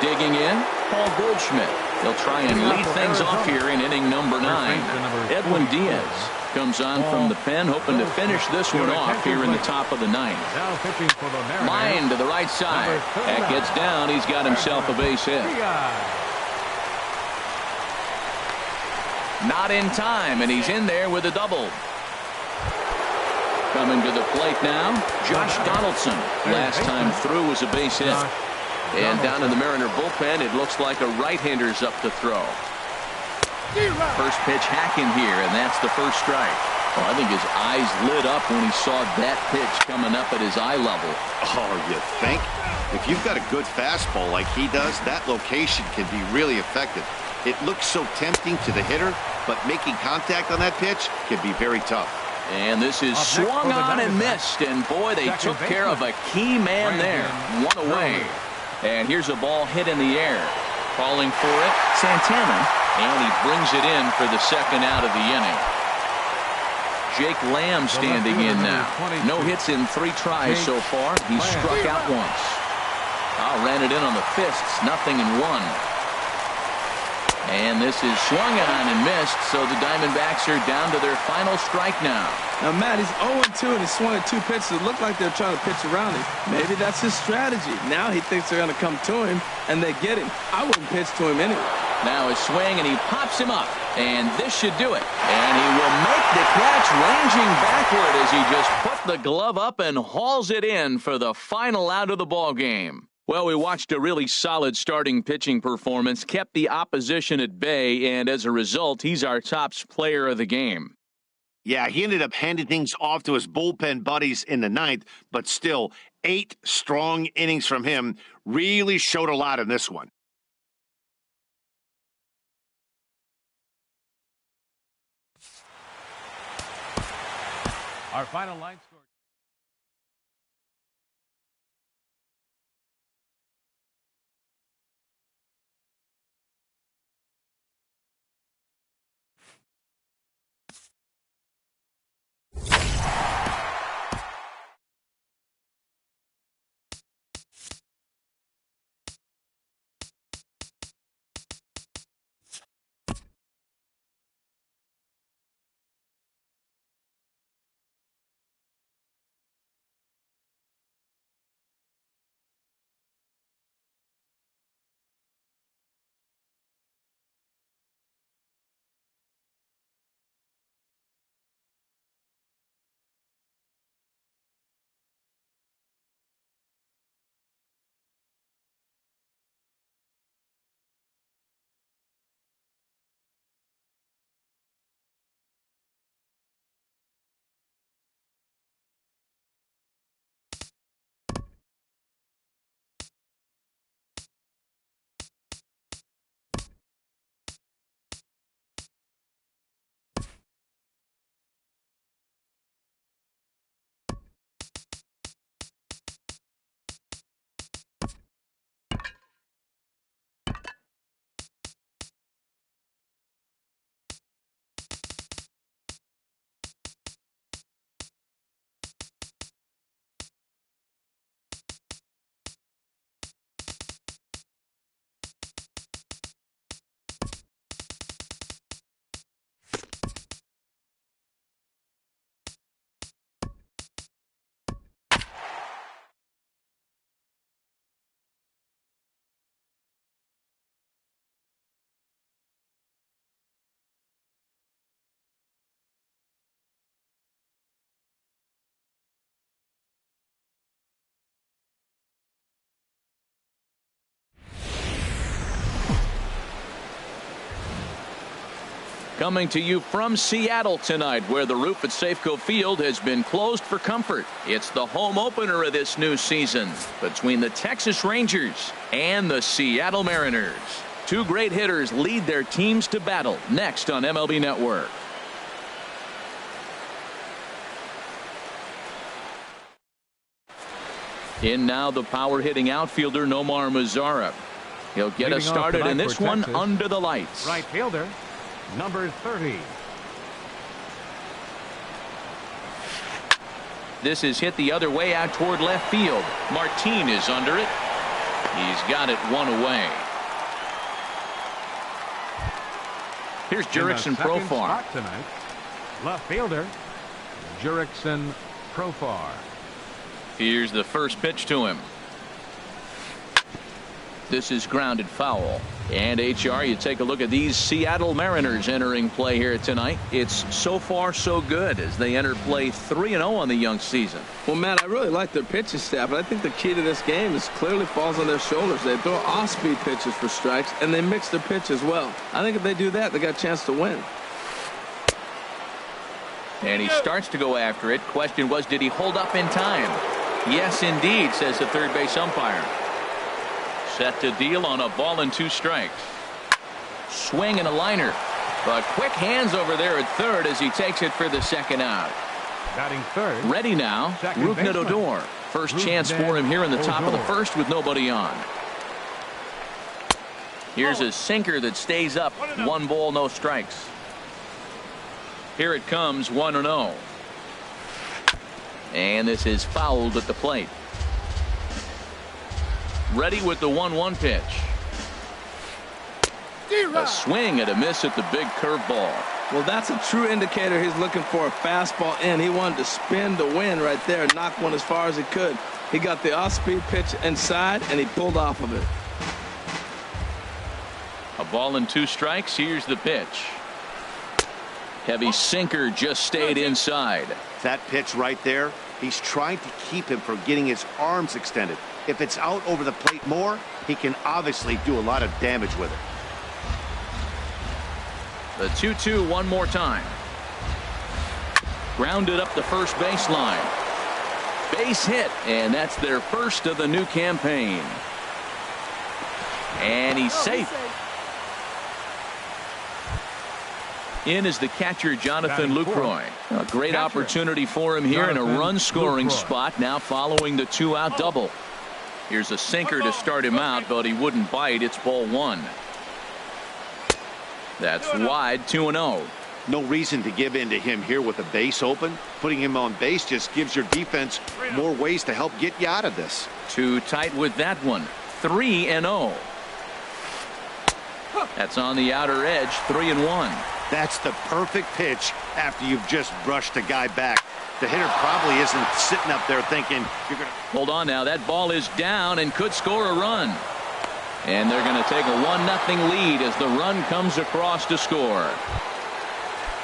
Digging in, Paul Goldschmidt. They'll try and lead things off here in inning number 9. Edwin Diaz comes on from the pen, hoping to finish this one off here in the top of the 9th. Line to the right side. That gets down. He's got himself a base hit. Not in time, and he's in there with a double. Coming to the plate now, Josh Donaldson. Last time through was a base hit. And down in the Mariner bullpen, it looks like a right-hander's up to throw. First pitch hacking here, and that's the first strike. Well, I think his eyes lit up when he saw that pitch coming up at his eye level. Oh, you think? If you've got a good fastball like he does, that location can be really effective. It looks so tempting to the hitter, but making contact on that pitch can be very tough. And this is swung on and missed, and boy, they took care of a key man there. One away. And here's a ball hit in the air. Calling for it, Santana, and he brings it in for the second out of the inning. Jake Lamb standing in now. No hits in 3 tries so far. He struck out once. Ran it in on the fists, 0-1. And this is swung on and missed, so the Diamondbacks are down to their final strike now. Now, Matt, he's 0-2 and he swung at 2 pitches. It looked like they're trying to pitch around him. Maybe that's his strategy. Now he thinks they're going to come to him, and they get him. I wouldn't pitch to him anyway. Now a swing, and he pops him up, and this should do it. And he will make the catch, ranging backward as he just put the glove up and hauls it in for the final out of the ball game. Well, we watched a really solid starting pitching performance, kept the opposition at bay, and as a result, he's our top player of the game. Yeah, he ended up handing things off to his bullpen buddies in the 9th, but still, 8 strong innings from him really showed a lot in this one. Our final line score. Coming to you from Seattle tonight, where the roof at Safeco Field has been closed for comfort. It's the home opener of this new season between the Texas Rangers and the Seattle Mariners. 2 great hitters lead their teams to battle next on MLB Network. In now the power hitting outfielder Nomar Mazara. He'll get us started in this one under the lights. Right fielder, number 30. This is hit the other way out toward left field. Martin is under it. He's got it 1 away. Here's Jurickson Profar. Tonight, left fielder, Jurickson Profar. Here's the first pitch to him. This is grounded foul. And HR, you take a look at these Seattle Mariners entering play here tonight. It's so far so good as they enter play 3-0 on the young season. Well, Matt, I really like their pitching staff, but I think the key to this game is clearly falls on their shoulders. They throw off-speed pitches for strikes, and they mix their pitch as well. I think if they do that, they got a chance to win. And he starts to go after it. Question was, did he hold up in time? Yes, indeed, says the third base umpire. Set to deal on a ball and 2 strikes. Swing and a liner. But quick hands over there at third as he takes it for the second out. Batting third. Ready now, Rougned Odor. First chance for him here in the top of the first with nobody on. Here's a sinker that stays up. 1 ball, no strikes. Here it comes, 1-0. And this is fouled at the plate. Ready with the 1-1 pitch. A swing and a miss at the big curveball. Well, that's a true indicator he's looking for a fastball in. He wanted to spin to win right there and knock one as far as he could. He got the off-speed pitch inside, and he pulled off of it. A ball and 2 strikes. Here's the pitch. Heavy sinker just stayed inside. That pitch right there, he's trying to keep him from getting his arms extended. If it's out over the plate more, he can obviously do a lot of damage with it. The 2-2 one more time. Grounded up the first baseline. Base hit, and that's their first of the new campaign. And he's safe. In is the catcher, Jonathan Lucroy. A great opportunity for him here in a run-scoring spot now following the 2-out double. Here's a sinker to start him out, but he wouldn't bite. It's ball 1. That's wide, 2-0. No reason to give in to him here with the base open. Putting him on base just gives your defense more ways to help get you out of this. Too tight with that one. 3-0. That's on the outer edge, 3-1. That's the perfect pitch after you've just brushed a guy back. The hitter probably isn't sitting up there thinking you're going to. Hold on now. That ball is down and could score a run. And they're going to take a 1-0 lead as the run comes across to score.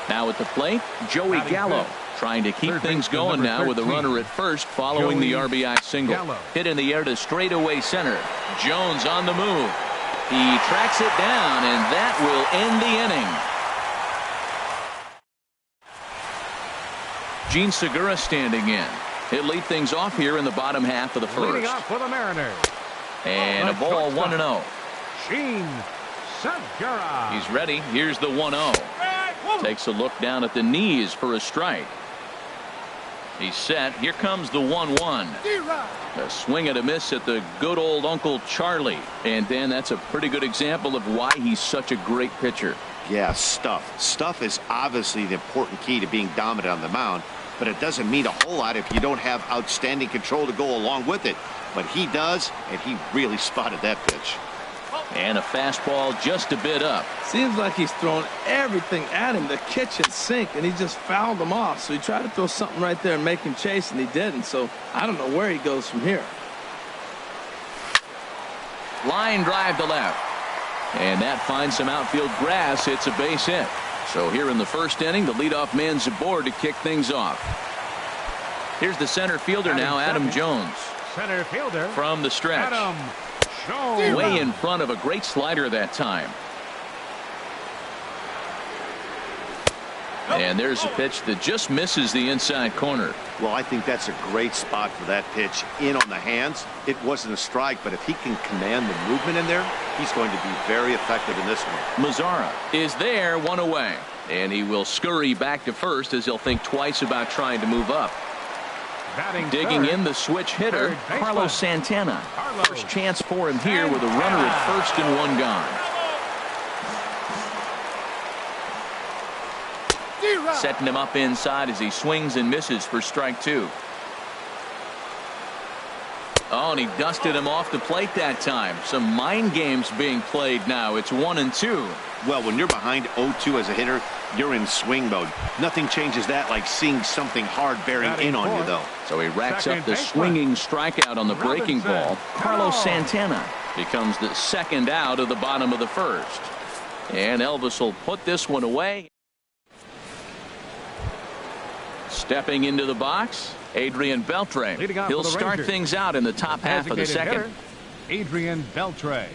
Now at the plate, Joey Gallo trying to keep things going now with a runner at first following the RBI single. Hit in the air to straightaway center. Jones on the move. He tracks it down, and that will end the inning. Gene Segura standing in. He'll lead things off here in the bottom half of the first. Leading off for the Mariners. And a ball, 1-0. Gene Segura. He's ready. Here's the 1-0. Takes a look down at the knees for a strike. He's set. Here comes the 1-1. A swing and a miss at the good old Uncle Charlie. And Dan, that's a pretty good example of why he's such a great pitcher. Yeah, stuff. Stuff is obviously the important key to being dominant on the mound, but it doesn't mean a whole lot if you don't have outstanding control to go along with it. But he does, and he really spotted that pitch. And a fastball just a bit up. Seems like he's throwing everything at him, the kitchen sink, and he just fouled him off. So he tried to throw something right there and make him chase, and he didn't. So I don't know where he goes from here. Line drive to left. And that finds some outfield grass. It's a base hit. So here in the first inning, the leadoff man's aboard to kick things off. Here's the center fielder now, Adam Jones. Center fielder from the stretch. Adam Jones. Way in front of a great slider that time. And there's a pitch that just misses the inside corner. Well, I think that's a great spot for that pitch in on the hands. It wasn't a strike, but if he can command the movement in there, he's going to be very effective in this one. Mazara is there, 1 away. And he will scurry back to first as he'll think twice about trying to move up. Digging in the switch hitter, Carlos Santana. First chance for him here with a runner at first and 1 gone. Setting him up inside as he swings and misses for strike 2. Oh, and he dusted him off the plate that time. Some mind games being played now. It's 1-2. Well, when you're behind 0-2 as a hitter, you're in swing mode. Nothing changes that like seeing something hard bearing in on you, though. So he racks up the swinging strikeout on the breaking ball. Carlos Santana. Becomes the second out of the bottom of the first. And Elvis will put this one away. Stepping into the box, Adrian Beltre. He'll start things out in the top half of the second. Adrian Beltre.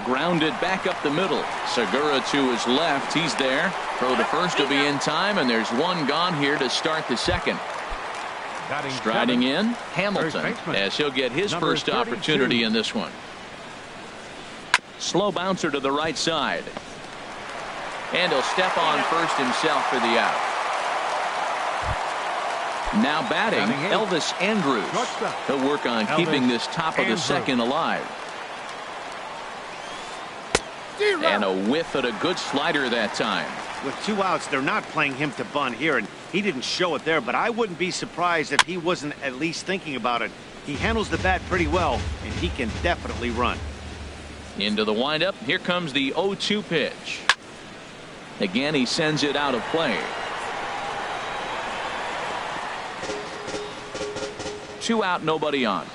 Grounded back up the middle. Segura to his left. He's there. Throw to first will be in time, and there's one gone here to start the second. Striding in, Hamilton, as he'll get his first opportunity in this one. Slow bouncer to the right side. And he'll step on first himself for the out. Now batting, Elvis Andrus. He'll work on keeping this top of the second alive. And a whiff at a good slider that time. With 2 outs, they're not playing him to bunt here, and he didn't show it there, but I wouldn't be surprised if he wasn't at least thinking about it. He handles the bat pretty well, and he can definitely run. Into the windup. Here comes the 0-2 pitch. Again, he sends it out of play. 2 out, nobody on.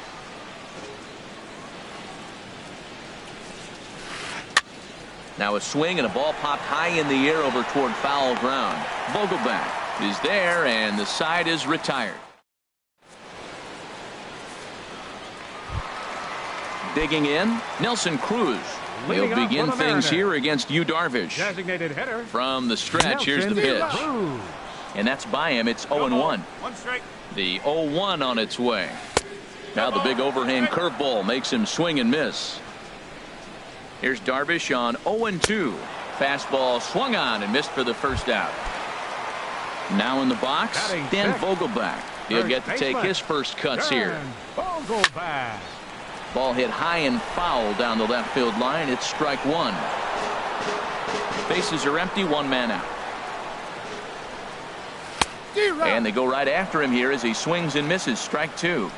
Now a swing and a ball popped high in the air over toward foul ground. Vogelbach is there, and the side is retired. Digging in, Nelson Cruz. He'll begin things here against Yu Darvish. Designated hitter. From the stretch, here's the pitch. And that's by him. It's 0-1. The 0-1 on its way. Now the big overhand curveball makes him swing and miss. Here's Darvish on 0-2. Fastball swung on and missed for the first out. Now in the box, Dan Vogelbach. He'll get to take his first cuts here. Ball hit high and foul down the left field line. It's strike one. Bases are empty, 1 man out. And they go right after him here as he swings and misses. Strike 2.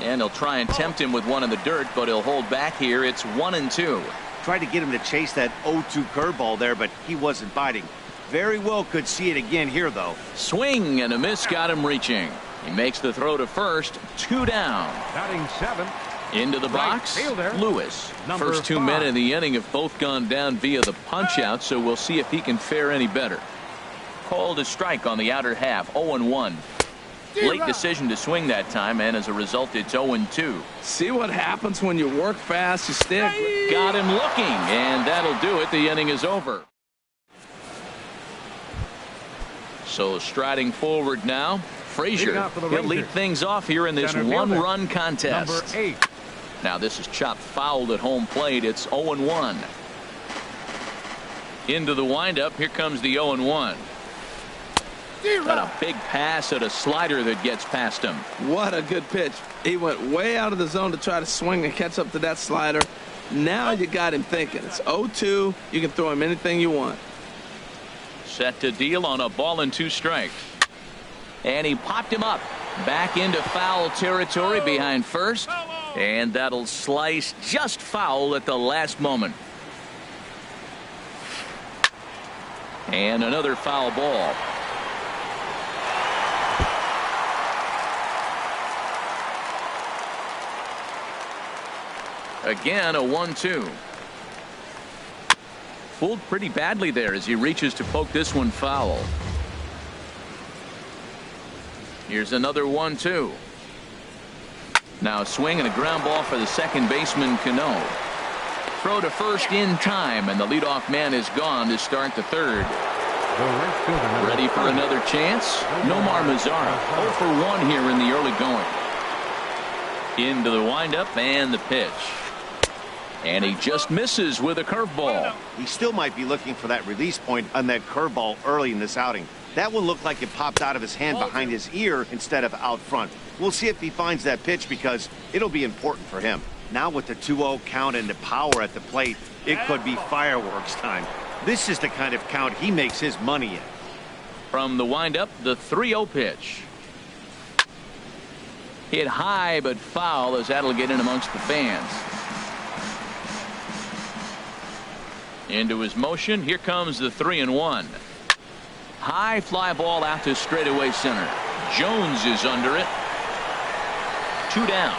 And they'll try and tempt him with one in the dirt, but he'll hold back here. It's 1-2. Tried to get him to chase that 0-2 curveball there, but he wasn't biting. Very well could see it again here, though. Swing and a miss got him reaching. He makes the throw to first. 2 down. Batting 7. Into the box, Lewis. First 2 men in the inning have both gone down via the punch out, so we'll see if he can fare any better. Called a strike on the outer half. 0-1. Late decision to swing that time, and as a result, it's 0-2. See what happens when you work fast, you stick. Got him looking, and that'll do it. The inning is over. So striding forward now, Frazier. He'll lead things off here in this one-run contest. Number 8. Now this is chopped foul at home plate. It's 0-1. Into the windup. Here comes the 0-1. Got a big pass at a slider that gets past him. What a good pitch. He went way out of the zone to try to swing and catch up to that slider. Now you got him thinking. It's 0-2. You can throw him anything you want. Set to deal on a ball and 2 strikes. And he popped him up. Back into foul territory behind first. And that'll slice just foul at the last moment. And another foul ball. Again, a 1-2. Fooled pretty badly there as he reaches to poke this one foul. Here's another 1-2. Now a swing and a ground ball for the second baseman, Cano. Throw to first in time, and the leadoff man is gone to start the third. Ready for another chance? Nomar Mazara, 0 for 1 here in the early going. Into the windup and the pitch. And he just misses with a curveball. He still might be looking for that release point on that curveball early in this outing. That one looked like it popped out of his hand behind his ear instead of out front. We'll see if he finds that pitch because it'll be important for him. Now with the 2-0 count and the power at the plate, it could be fireworks time. This is the kind of count he makes his money in. From the windup, the 3-0 pitch. Hit high but foul as that'll get in amongst the fans. Into his motion. Here comes the 3-1. High fly ball out to straightaway center. Jones is under it. 2 down.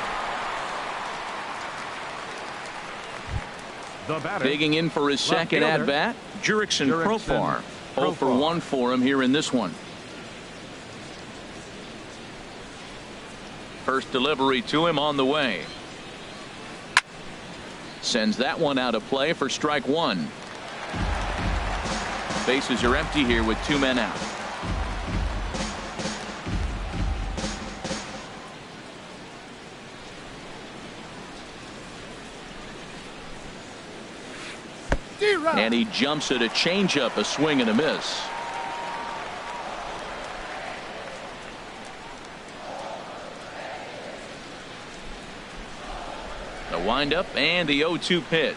The batter. Digging in for his second fielder, at-bat, Jurickson Profar. 0 for 1 for him here in this one. First delivery to him on the way. Sends that one out of play for strike one. Bases are empty here with 2 men out. And he jumps at a changeup, a swing and a miss. The windup and the 0-2 pitch.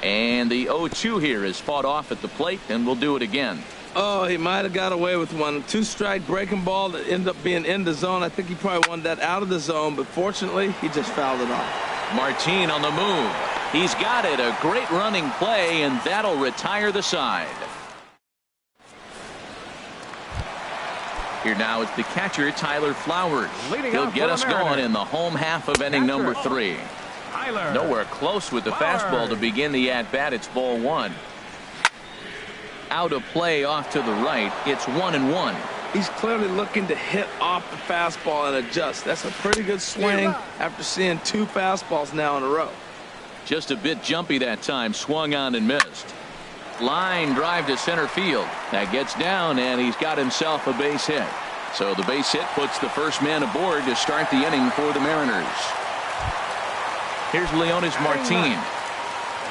And the 0-2 here is fought off at the plate, and we'll do it again. Oh, he might have got away with one. 2-strike breaking ball that ended up being in the zone. I think he probably wanted that out of the zone, but fortunately, he just fouled it off. Martin on the move. He's got it. A great running play, and that'll retire the side. Here now is the catcher, Tyler Flowers. He'll get us going in the home half of inning number 3. Nowhere close with the fastball to begin the at-bat. It's ball 1. Out of play off to the right. It's 1-1. He's clearly looking to hit off the fastball and adjust. That's a pretty good swing after seeing 2 fastballs now in a row. Just a bit jumpy that time. Swung on and missed. Line drive to center field. That gets down, and he's got himself a base hit. So the base hit puts the first man aboard to start the inning for the Mariners. Here's Leonis Martin.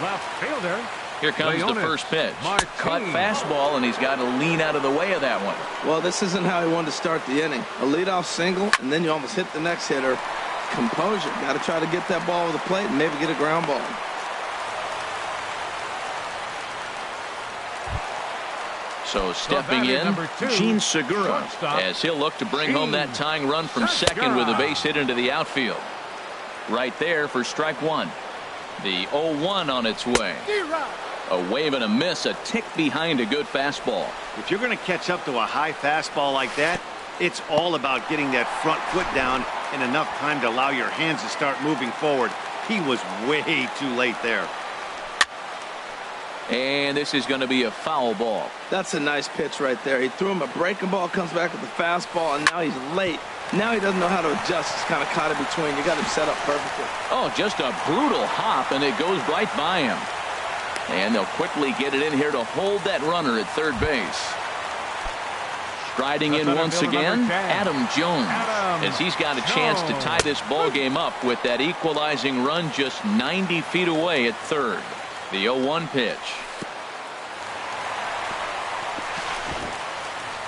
Left fielder. Here comes the first pitch. Cut fastball, and he's got to lean out of the way of that one. Well, this isn't how he wanted to start the inning. A leadoff single, and then you almost hit the next hitter. Composure. Got to try to get that ball over the plate and maybe get a ground ball. So stepping in, Gene Segura, as he'll look to bring home that tying run from second with a base hit into the outfield. Right there for strike one. The 0-1 on its way. A wave and a miss, a tick behind a good fastball. If you're going to catch up to a high fastball like that, it's all about getting that front foot down in enough time to allow your hands to start moving forward. He was way too late there. And this is going to be a foul ball. That's a nice pitch right there. He threw him a breaking ball, comes back with the fastball, and now he's late. Now he doesn't know how to adjust. He's kind of caught in between. You got him set up perfectly. Oh, just a brutal hop, and it goes right by him. And they'll quickly get it in here to hold that runner at third base. Striding in once again, Adam Jones, as he's got a chance to tie this ball game up with that equalizing run just 90 feet away at third. The 0-1 pitch.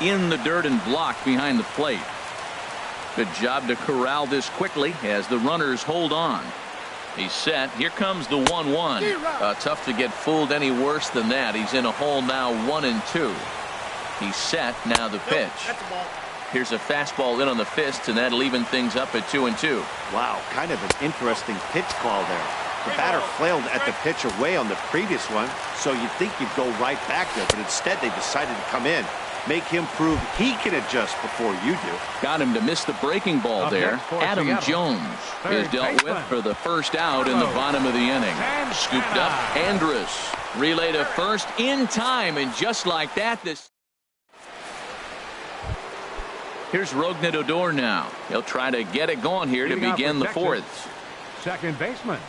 In the dirt and blocked behind the plate. Good job to corral this quickly as the runners hold on. He's set. Here comes the 1-1. Tough to get fooled any worse than that. He's in a hole now, 1-2. He's set. Now the pitch. Here's a fastball in on the fist, and that'll even things up at 2-2. Wow, kind of an interesting pitch call there. The batter flailed at the pitch away on the previous one, so you'd think you'd go right back there, but instead they decided to come in. Make him prove he can adjust before you do. Got him to miss the breaking ball there. Adam Jones is dealt with for the first out in the bottom of the inning. Scooped up. Andrus relay to first in time, and just like that, this. Here's Rougned Odor now. He'll try to get it going here to begin the fourth. Second baseman.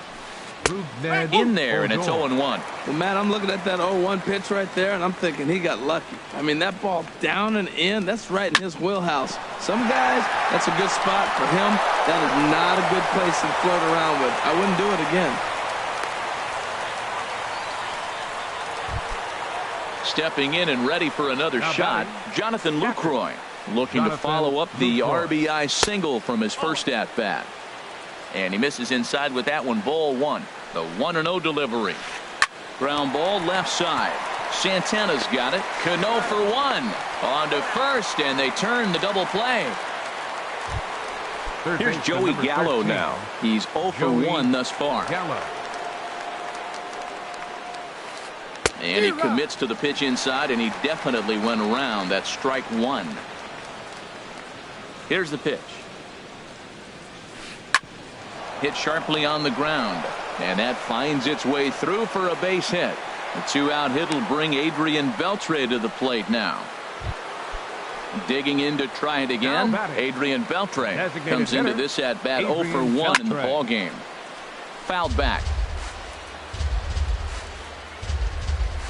In there, and it's 0-1. Well, Matt, I'm looking at that 0-1 pitch right there, and I'm thinking he got lucky. I mean, that ball down and in, that's right in his wheelhouse. Some guys, that's a good spot. For him, that is not a good place to float around with. I wouldn't do it again. Stepping in and ready for another shot, Jonathan Lucroy, looking to follow up the RBI single from his first at-bat. And he misses inside with that one, ball 1. The 1-0 delivery. Ground ball left side. Santana's got it. Cano for 1. On to first, and they turn the double play. Here's Joey Gallo now. He's 0 for 1 thus far. And he commits to the pitch inside, and he definitely went around. That's strike 1. Here's the pitch. Hit sharply on the ground. And that finds its way through for a base hit. The 2-out hit will bring Adrian Beltre to the plate now. Digging in to try it again. Adrian Beltre comes into this at bat 0 for 1 in the ball game. Fouled back.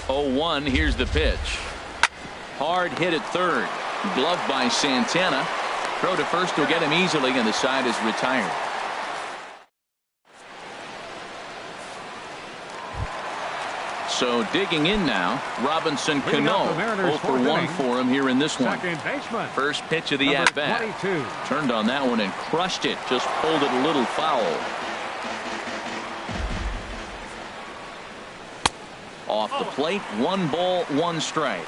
0-1. Here's the pitch. Hard hit at third. Gloved by Santana. Throw to first will get him easily, and the side is retired. So digging in now, Robinson Cano. 0 for 1 for him here in this one. First pitch of the at-bat. Turned on that one and crushed it. Just pulled it a little foul. Off the plate, 1 ball, 1 strike.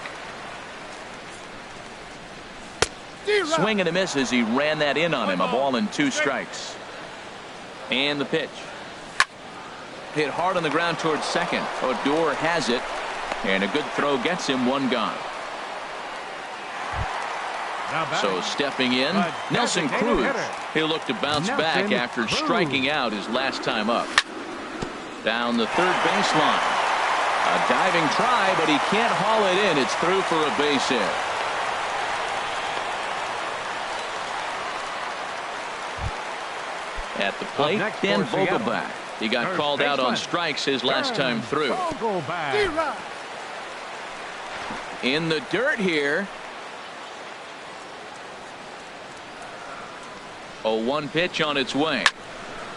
Swing and a miss as he ran that in on him. A ball and 2 strikes. And the pitch. Hit hard on the ground towards second. Odor has it. And a good throw gets him 1 gone. So stepping in, Nelson Cruz. He'll look to bounce back after striking out his last time up. Down the third baseline. A diving try, but he can't haul it in. It's through for a base hit. At the plate, Dan Vogelbach. He got called out on strikes his last time through. In the dirt here. 0-1 pitch on its way.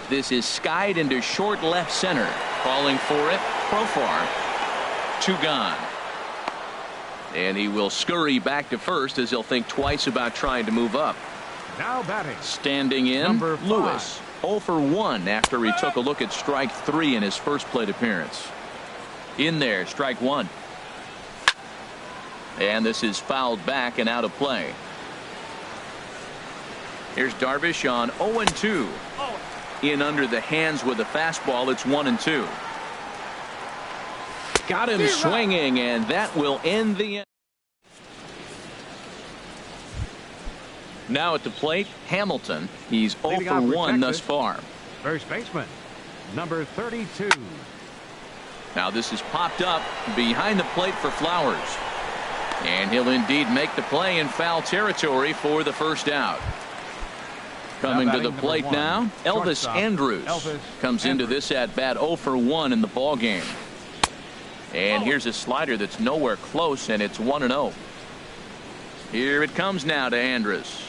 This is skied into short left center. Calling for it. Profar. 2 gone. And he will scurry back to first as he'll think twice about trying to move up. Now batting. Standing in, Lewis. 0 for 1 after he took a look at strike 3 in his first plate appearance. In there, strike 1. And this is fouled back and out of play. Here's Darvish on 0-2. In under the hands with a fastball. It's 1-2. Got him swinging, and that will end the inning. Now at the plate, Hamilton. He's 0 for 1 thus far. First baseman, number 32. Now this is popped up behind the plate for Flowers. And he'll indeed make the play in foul territory for the first out. Coming to the plate now, Elvis Andrus comes into this at bat 0 for 1 in the ball game. And here's a slider that's nowhere close, and it's 1-0. Here it comes now to Andrus.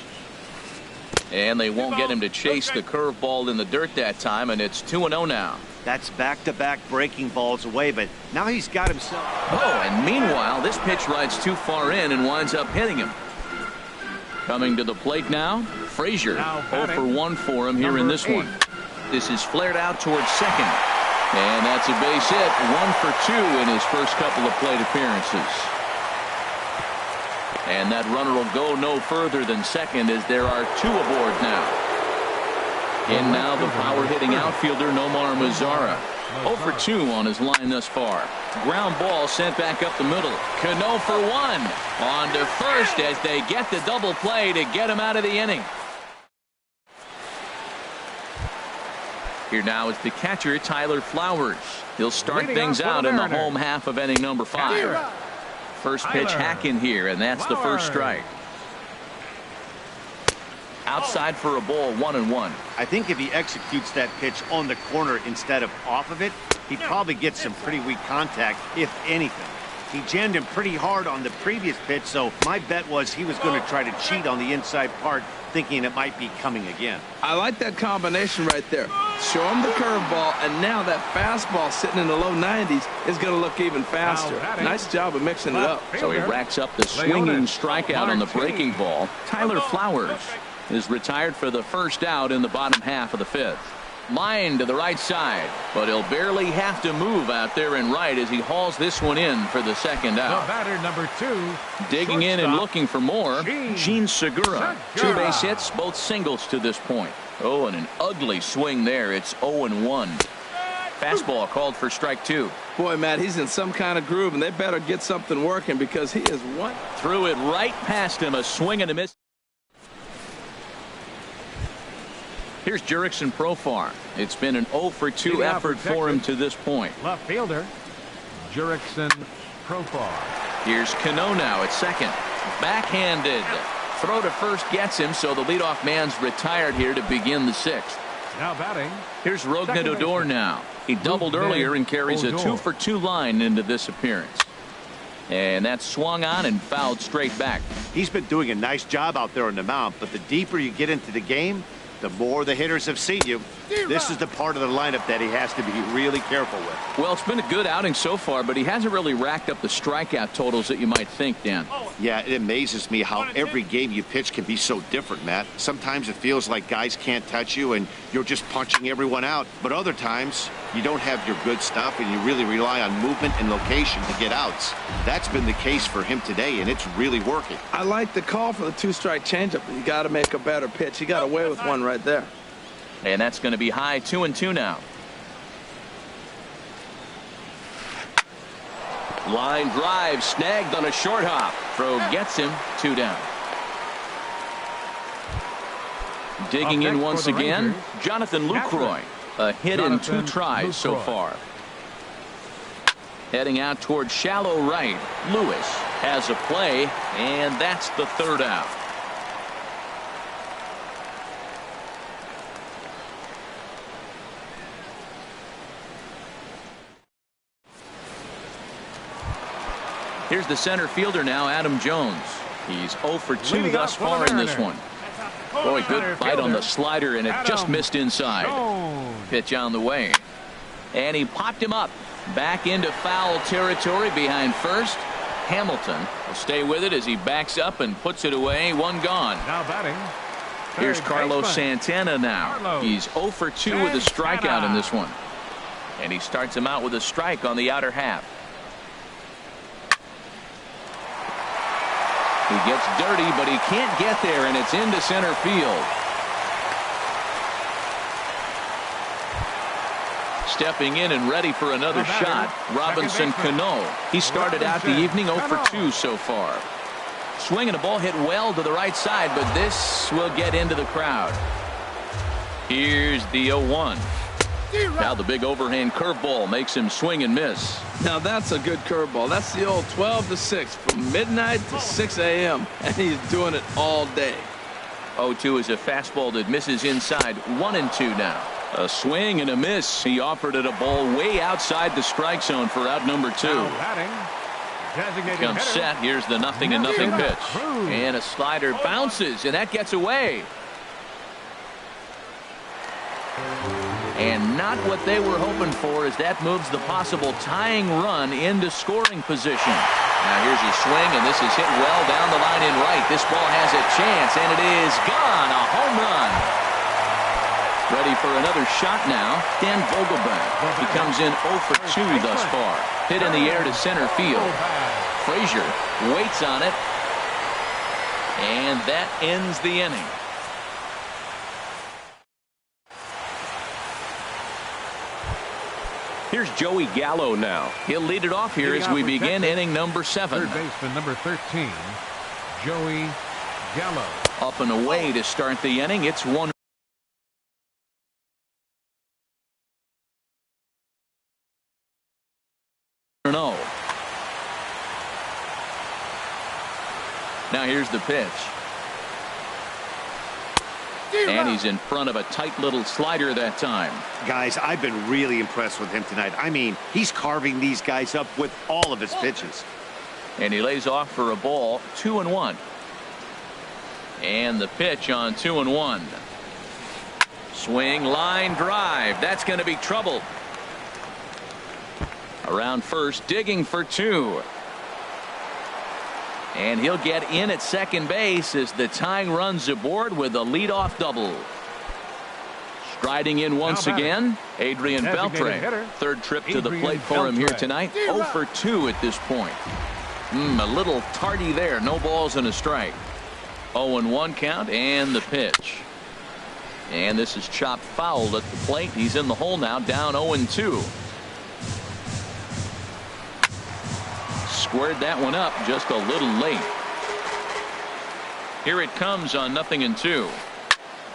And they won't get him to chase the curveball in the dirt that time, and it's 2-0 now. That's back-to-back breaking balls away, but now he's got himself. Oh, and meanwhile, this pitch rides too far in and winds up hitting him. Coming to the plate now, Frazier. 0 for 1 for him here in this one. This is flared out towards second. And that's a base hit. 1 for 2 in his first couple of plate appearances. And that runner will go no further than second as there are 2 aboard now. And now the power-hitting outfielder Nomar Mazara. 0 for 2 on his line thus far. Ground ball sent back up the middle. Cano for 1. On to first as they get the double play to get him out of the inning. Here now is the catcher, Tyler Flowers. He'll start things out in the home half of inning number 5. First pitch hack in here, and that's the first strike. Outside for a ball, 1-1. I think if he executes that pitch on the corner instead of off of it, he probably gets some pretty weak contact, if anything. He jammed him pretty hard on the previous pitch, so my bet was he was going to try to cheat on the inside part, thinking it might be coming again. I like that combination right there. Show him the curveball, and now that fastball sitting in the low 90s is going to look even faster. Nice job of mixing it up. So he racks up the swinging strikeout on the breaking ball. Tyler Flowers is retired for the first out in the bottom half of the 5th. Line to the right side, but he'll barely have to move out there and right as he hauls this one in for the second out. The batter, number 2. Digging in and looking for more, Gene Segura. 2 base hits, both singles to this point. Oh, and an ugly swing there. It's 0-1. Fastball called for strike 2. Boy, Matt, he's in some kind of groove, and they better get something working because he is one. Threw it right past him, a swing and a miss. Here's Jurickson Profar. It's been an 0 for 2 Leading off effort for him to this point. Left fielder, Jurickson Profar. Here's Cano now at second. Backhanded. Throw to first gets him, so the leadoff man's retired here to begin the 6th. Now batting. Here's Rogna Second Odor baseman. now. He doubled earlier and carries a Odor. 2 for 2 line into this appearance. And that's swung on and fouled straight back. He's been doing a nice job out there on the mound, but the deeper you get into the game, the more the hitters have seen you. This is the part of the lineup that he has to be really careful with. Well, it's been a good outing so far, but he hasn't really racked up the strikeout totals that you might think, Dan. Yeah, it amazes me how every game you pitch can be so different, Matt. Sometimes it feels like guys can't touch you and you're just punching everyone out. But other times, you don't have your good stuff and you really rely on movement and location to get outs. That's been the case for him today, and it's really working. I like the call for the 2-strike changeup, but you got to make a better pitch. He got away with one right there. And that's going to be high 2-2 now. Line drive snagged on a short hop. Throw gets him 2 down. Digging in once again, Jonathan Lucroy. A hit in 2 tries so far. Heading out toward shallow right. Lewis has a play, and that's the 3rd out. Here's the center fielder now, Adam Jones. He's 0 for 2 thus far in this one. Boy, good bite on the slider, and it just missed inside. Pitch on the way. And he popped him up. Back into foul territory behind first. Hamilton will stay with it as he backs up and puts it away. 1 gone. Now batting. Here's Third Carlos baseman. Santana now. Carlos He's 0 for 2 with a strikeout in this one. And he starts him out with a strike on the outer half. He gets dirty, but he can't get there, and it's into center field. Stepping in and ready for another shot, Robinson Cano. He started out the evening 0 for 2 so far. Swinging a ball hit well to the right side, but this will get into the crowd. Here's the 0-1. Now the big overhand curveball makes him swing and miss. Now that's a good curveball. That's the old 12 to 6 from midnight to 6 a.m. and he's doing it all day. 0-2 is a fastball that misses inside. 1-2 now. A swing and a miss. He offered it a ball way outside the strike zone for out number 2. Now batting. Designated Comes hitter. set. Here's the 0-0 pitch. And a slider bounces, and that gets away. And not what they were hoping for, as that moves the possible tying run into scoring position. Now here's a swing, and this is hit well down the line in right. This ball has a chance, and it is gone. A home run. Ready for another shot now, Dan Vogelbach. He comes in 0 for 2 thus far. Hit in the air to center field. Frazier waits on it, and that ends the inning. Here's Joey Gallo now. He'll lead it off here as we begin inning number 7. Third baseman number 13, Joey Gallo. Up and away to start the inning. It's 1-0. Now here's the pitch. And he's in front of a tight little slider that time. Guys, I've been really impressed with him tonight. I mean, he's carving these guys up with all of his pitches. And he lays off for a ball. 2-1. And the pitch on 2-1. Swing, line drive. That's going to be trouble. Around first, digging for 2. And he'll get in at second base as the tying run's aboard with a leadoff double. Striding in once again, Adrian Beltre. Third trip to the plate for him here tonight. 0 for 2 at this point. A little tardy there. No balls and a strike. 0-1 count, and the pitch. And this is chopped foul at the plate. He's in the hole now, down 0-2. Squared that one up just a little late. Here it comes on 0-2.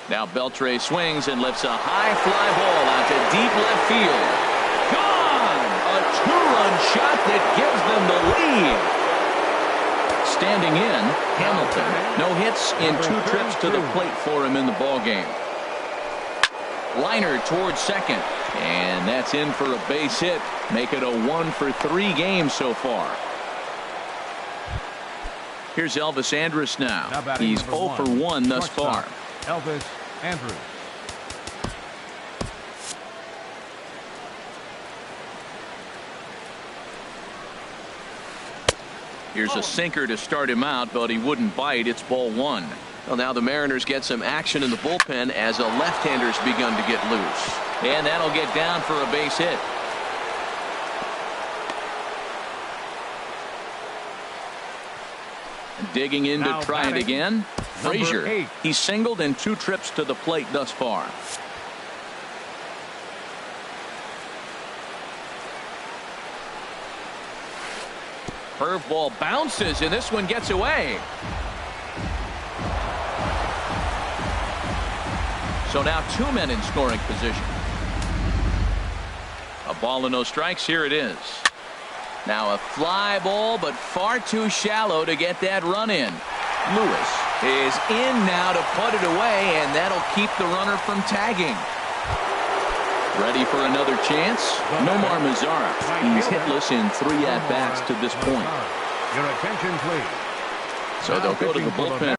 Now Beltre swings and lifts a high fly ball out to deep left field. Gone! A two-run shot that gives them the lead. Standing in, Hamilton. No hits in 2 trips to the plate for him in the ballgame. Liner towards second. And that's in for a base hit. Make it a 1-for-3 game so far. Here's Elvis Andrus now. He's 0 for 1 thus far. Elvis Andrus. Here's a sinker to start him out, but he wouldn't bite. It's ball 1. Well, now the Mariners get some action in the bullpen as a left-hander's begun to get loose. And that'll get down for a base hit. Digging in to try it again. Frazier. He's singled in 2 trips to the plate thus far. Curveball bounces, and this one gets away. So now 2 men in scoring position. A ball and no strikes. Here it is. Now a fly ball, but far too shallow to get that run in. Lewis is in now to put it away, and that'll keep the runner from tagging. Ready for another chance? Nomar Mazara. He's hitless in 3 at-bats to this point. Your attention, please. So they'll go to the bullpen.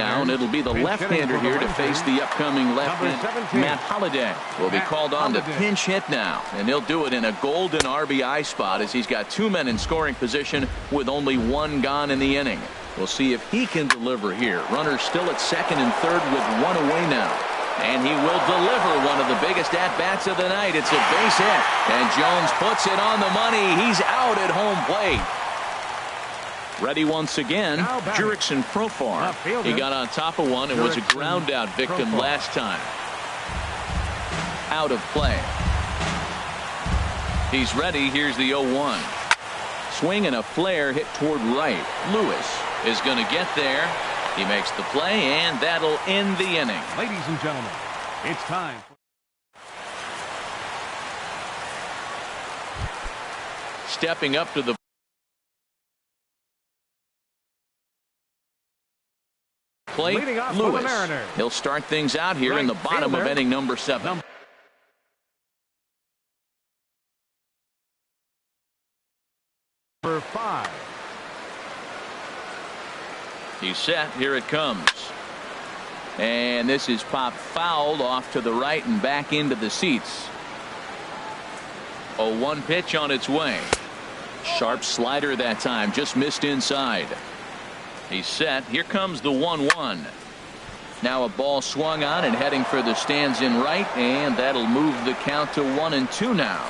And it'll be the left-hander here to face the upcoming left-hander. Matt Holliday will be called on to pinch hit now, and he'll do it in a golden RBI spot as he's got 2 men in scoring position with only 1 gone in the inning. We'll see if he can deliver here. Runners still at second and third with 1 away now. And he will deliver one of the biggest at-bats of the night. It's a base hit, and Jones puts it on the money. He's out at home plate. Ready once again, Jurickson Profar. He got on top of one and was a ground out victim last time. Out of play. He's ready. Here's the 0-1. Swing and a flare hit toward right. Lewis is going to get there. He makes the play, and that'll end the inning. Ladies and gentlemen, it's time. Stepping up to the plate, Lewis. He'll start things out here in the bottom of inning number 7. Number 5. He's set. Here it comes. And this is popped fouled off to the right and back into the seats. 0-1 pitch on its way. Sharp slider that time. Just missed inside. He's set. Here comes the 1-1. Now a ball swung on and heading for the stands in right, and that'll move the count to 1-2 now.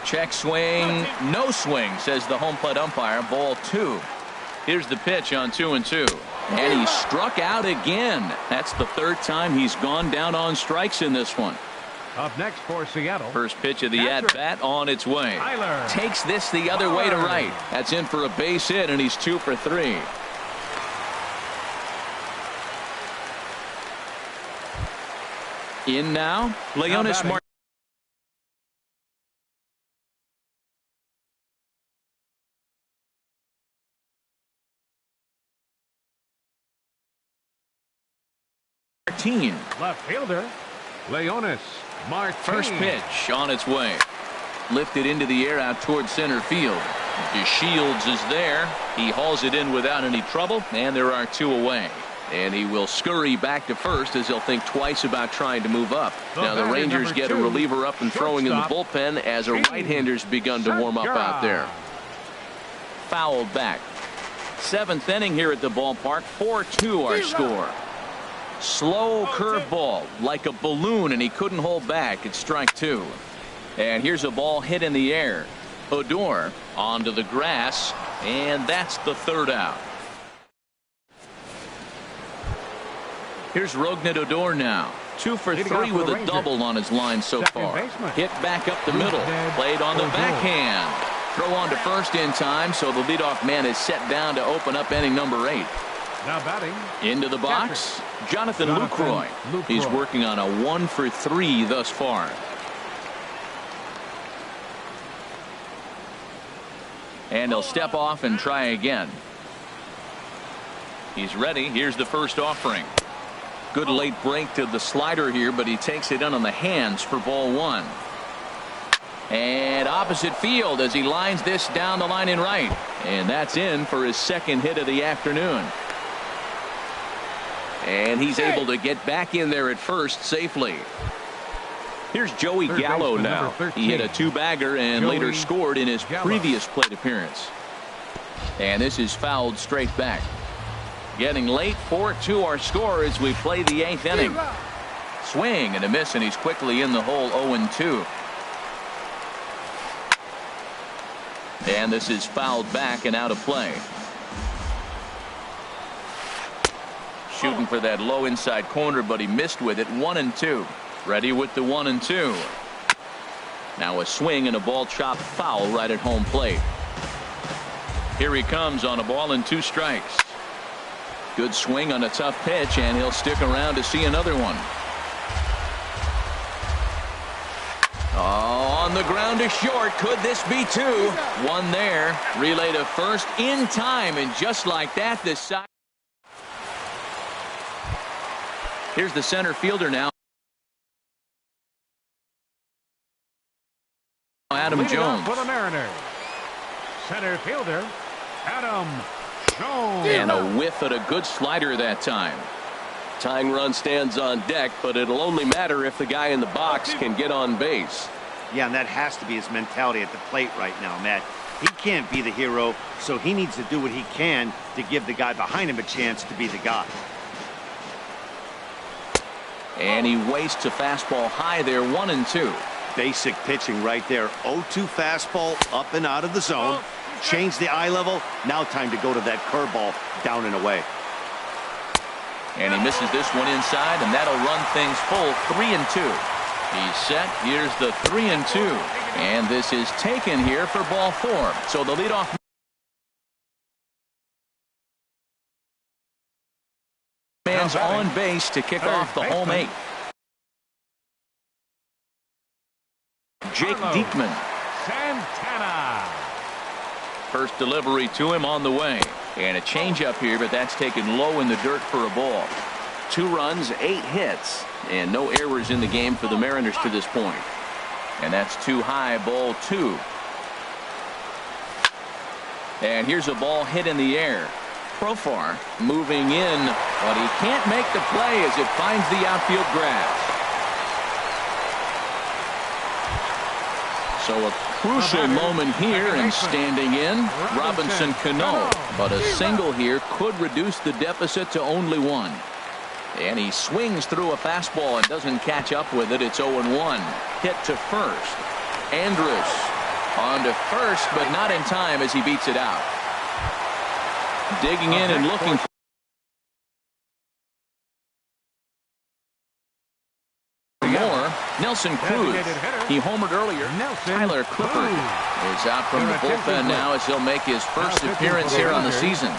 Check swing. No swing, says the home plate umpire. Ball 2. Here's the pitch on 2-2. And he struck out again. That's the 3rd time he's gone down on strikes in this one. Up next for Seattle. First pitch of the at-bat on its way. Takes this the other way to right. That's in for a base hit, and he's 2 for 3. In now, Leonis Martin. Left fielder, Leonis Martin. First pitch on its way. Lifted into the air out towards center field. DeShields is there. He hauls it in without any trouble, and there are 2 away. And he will scurry back to first as he'll think twice about trying to move up. Now the Rangers get a reliever up and throwing in the bullpen as a right-hander's begun to warm up out there. Fouled back. 7th inning here at the ballpark. 4-2 our score. Slow curveball like a balloon, and he couldn't hold back. It's strike 2. And here's a ball hit in the air. Odor onto the grass, and that's the 3rd out. Here's Rougned Odor now. 2 for Leading 3 off for with the a Rangers, double on his line so second far. baseman. Hit back up the middle. Played on the backhand. Throw on to first in time, so the leadoff man is set down to open up inning number 8. Now batting. Into the box, Jonathan Lucroy. He's working on a 1 for 3 thus far. And he'll step off and try again. He's ready. Here's the first offering. Good late break to the slider here, but he takes it in on the hands for ball 1. And opposite field as he lines this down the line in right. And that's in for his second hit of the afternoon. And he's able to get back in there at first safely. Here's Joey Gallo now. He hit a 2-bagger and later scored in his previous plate appearance. And this is fouled straight back. Getting late, 4-2 our score as we play the 8th inning. Swing and a miss, and he's quickly in the hole 0-2. And this is fouled back and out of play. Shooting for that low inside corner, but he missed with it. 1-2. Ready with the 1-2. Now a swing and a ball chopped foul right at home plate. Here he comes on a ball and 2 strikes. Good swing on a tough pitch, and he'll stick around to see another one. Oh, on the ground to short. Could this be 2? 1 there. Relay to first in time, and just like that, this side. Here's the center fielder now. Adam Jones. For the Mariners, center fielder Adam Jones. And a whiff at a good slider that time. Tying run stands on deck, but it'll only matter if the guy in the box can get on base. Yeah, and that has to be his mentality at the plate right now, Matt. He can't be the hero, so he needs to do what he can to give the guy behind him a chance to be the guy. And he wastes a fastball high there. 1-2. Basic pitching right there. 0-2 fastball up and out of the zone. Change the eye level. Now time to go to that curveball down and away. And he misses this one inside, and that'll run things full. 3-2. He's set. Here's the 3-2. And this is taken here for ball 4. So the leadoff man's on base to kick off the home 8. Jake Diekman. Santana. First delivery to him on the way. And a changeup here, but that's taken low in the dirt for a ball. 2 runs, 8 hits, and no errors in the game for the Mariners to this point. And that's too high, ball 2. And here's a ball hit in the air. Profar moving in, but he can't make the play as it finds the outfield grass. So a crucial moment here, and standing in, Robinson Cano. But a single here could reduce the deficit to only 1. And he swings through a fastball and doesn't catch up with it. It's 0-1. Hit to first. Andrus on to first, but not in time as he beats it out. Digging in and looking for more. Nelson Cruz. He homered earlier. Tyler Clippard is out from the bullpen now as he'll make his first appearance here on the season.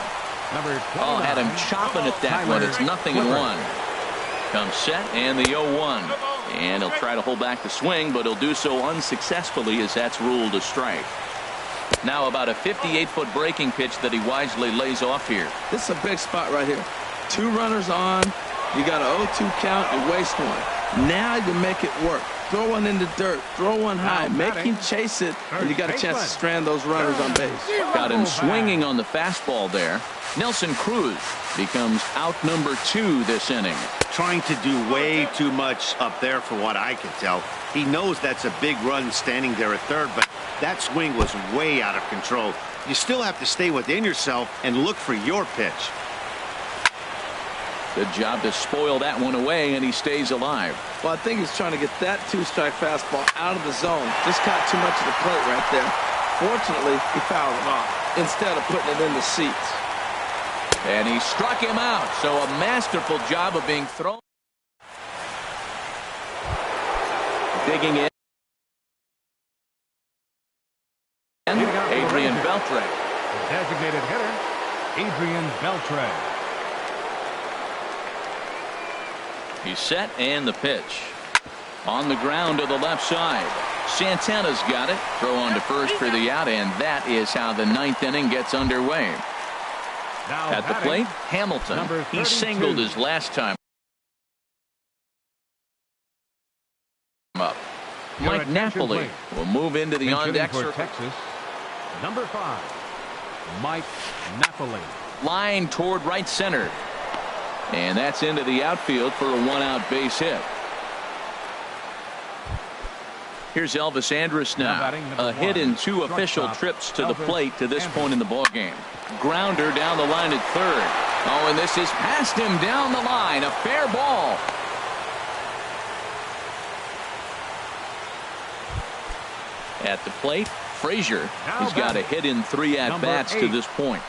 Oh, had him chopping at that one. It's 0-1. Comes set and the 0-1. And he'll try to hold back the swing, but he'll do so unsuccessfully as that's ruled a strike. Now about a 58-foot breaking pitch that he wisely lays off here. This is a big spot right here. 2 runners on. You got an 0-2 count. You waste 1. Now you make it work. Throw one in the dirt. Throw one high. Make him chase it. And you got a chance to strand those runners on base. Got him swinging on the fastball there. Nelson Cruz becomes out number 2 this inning. Trying to do way too much up there for what I can tell. He knows that's a big run standing there at third, but that swing was way out of control. You still have to stay within yourself and look for your pitch. Good job to spoil that one away, and he stays alive. Well, I think he's trying to get that 2-strike fastball out of the zone. Just caught too much of the plate right there. Fortunately, he fouled it off instead of putting it in the seats. And he struck him out. So a masterful job of being thrown. Digging in. Adrian Beltre. The designated hitter, Adrian Beltre. He's set, and the pitch. On the ground to the left side. Santana's got it. Throw on to first for the out, and that is how the ninth inning gets underway. Now At the plate, Hamilton. He singled his last time up. Mike Napoli will move into the on-deck circle. Texas, number 5, Mike Napoli. Line toward right center. And that's into the outfield for a one-out base hit. Here's Elvis Andrus now. A hit in 2 official trips to the plate to this point in the ballgame. Grounder down the line at third. Oh, and this is past him down the line. A fair ball. At the plate, Frazier. He's got a hit in 3 at-bats to this point.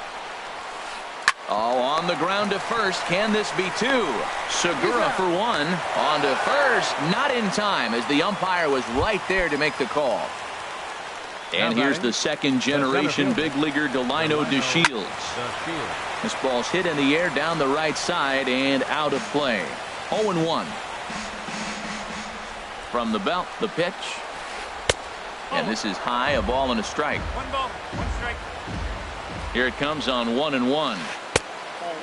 Oh, on the ground to first. Can this be 2? Segura for 1. On to first. Not in time, as the umpire was right there to make the call. And here's the second-generation big leaguer, Delino DeShields. This ball's hit in the air down the right side and out of play. 0-1. From the belt, the pitch. And this is high, a ball and a strike. 1 ball, 1 strike. Here it comes on 1-1.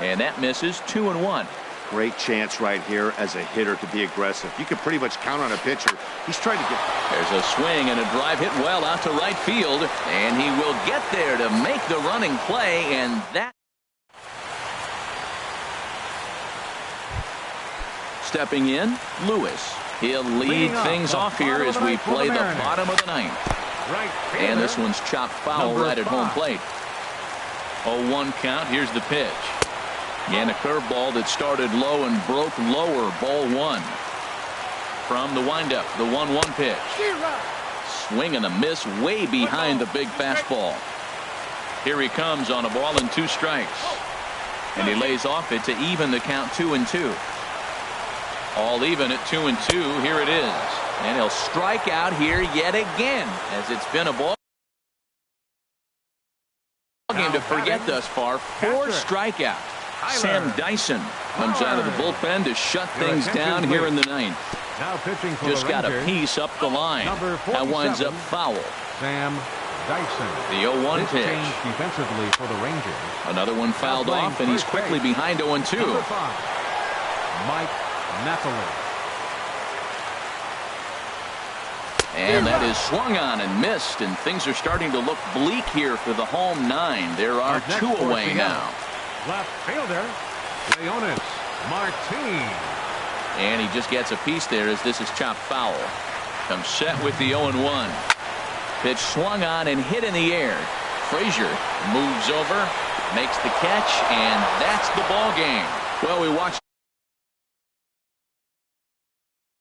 And that misses. 2-1. Great chance right here as a hitter to be aggressive. You can pretty much count on a pitcher. He's trying to get. There's a swing and a drive hit well out to right field. And he will get there to make the running play. And that. Stepping in, Lewis. He'll lead things off here as we play the bottom of the ninth. And this one's chopped foul right at home plate. 0-1 count. Here's the pitch. And a curveball that started low and broke lower. Ball 1. From the windup, the 1-1 pitch. Swing and a miss way behind the big fastball. Here he comes on a ball and 2 strikes. And he lays off it to even the count 2-2. All even at 2-2. Here it is. And he'll strike out here yet again, as it's been a ball game to forget thus far. 4 strikeouts. Sam Dyson comes out of the bullpen to shut things down here in the ninth. Just got a piece up the line. That winds up foul. Sam Dyson. The 0-1 pitch. Defensively for the Rangers. Another one fouled off, and he's quickly behind 0-2. Mike Napoli. And that is swung on and missed, and things are starting to look bleak here for the home 9. There are 2 away now. Left fielder, Leonis Martin. And he just gets a piece there as this is chopped foul. Comes set with the 0-1. Pitch swung on and hit in the air. Frazier moves over, makes the catch, and that's the ball game. Well, we watched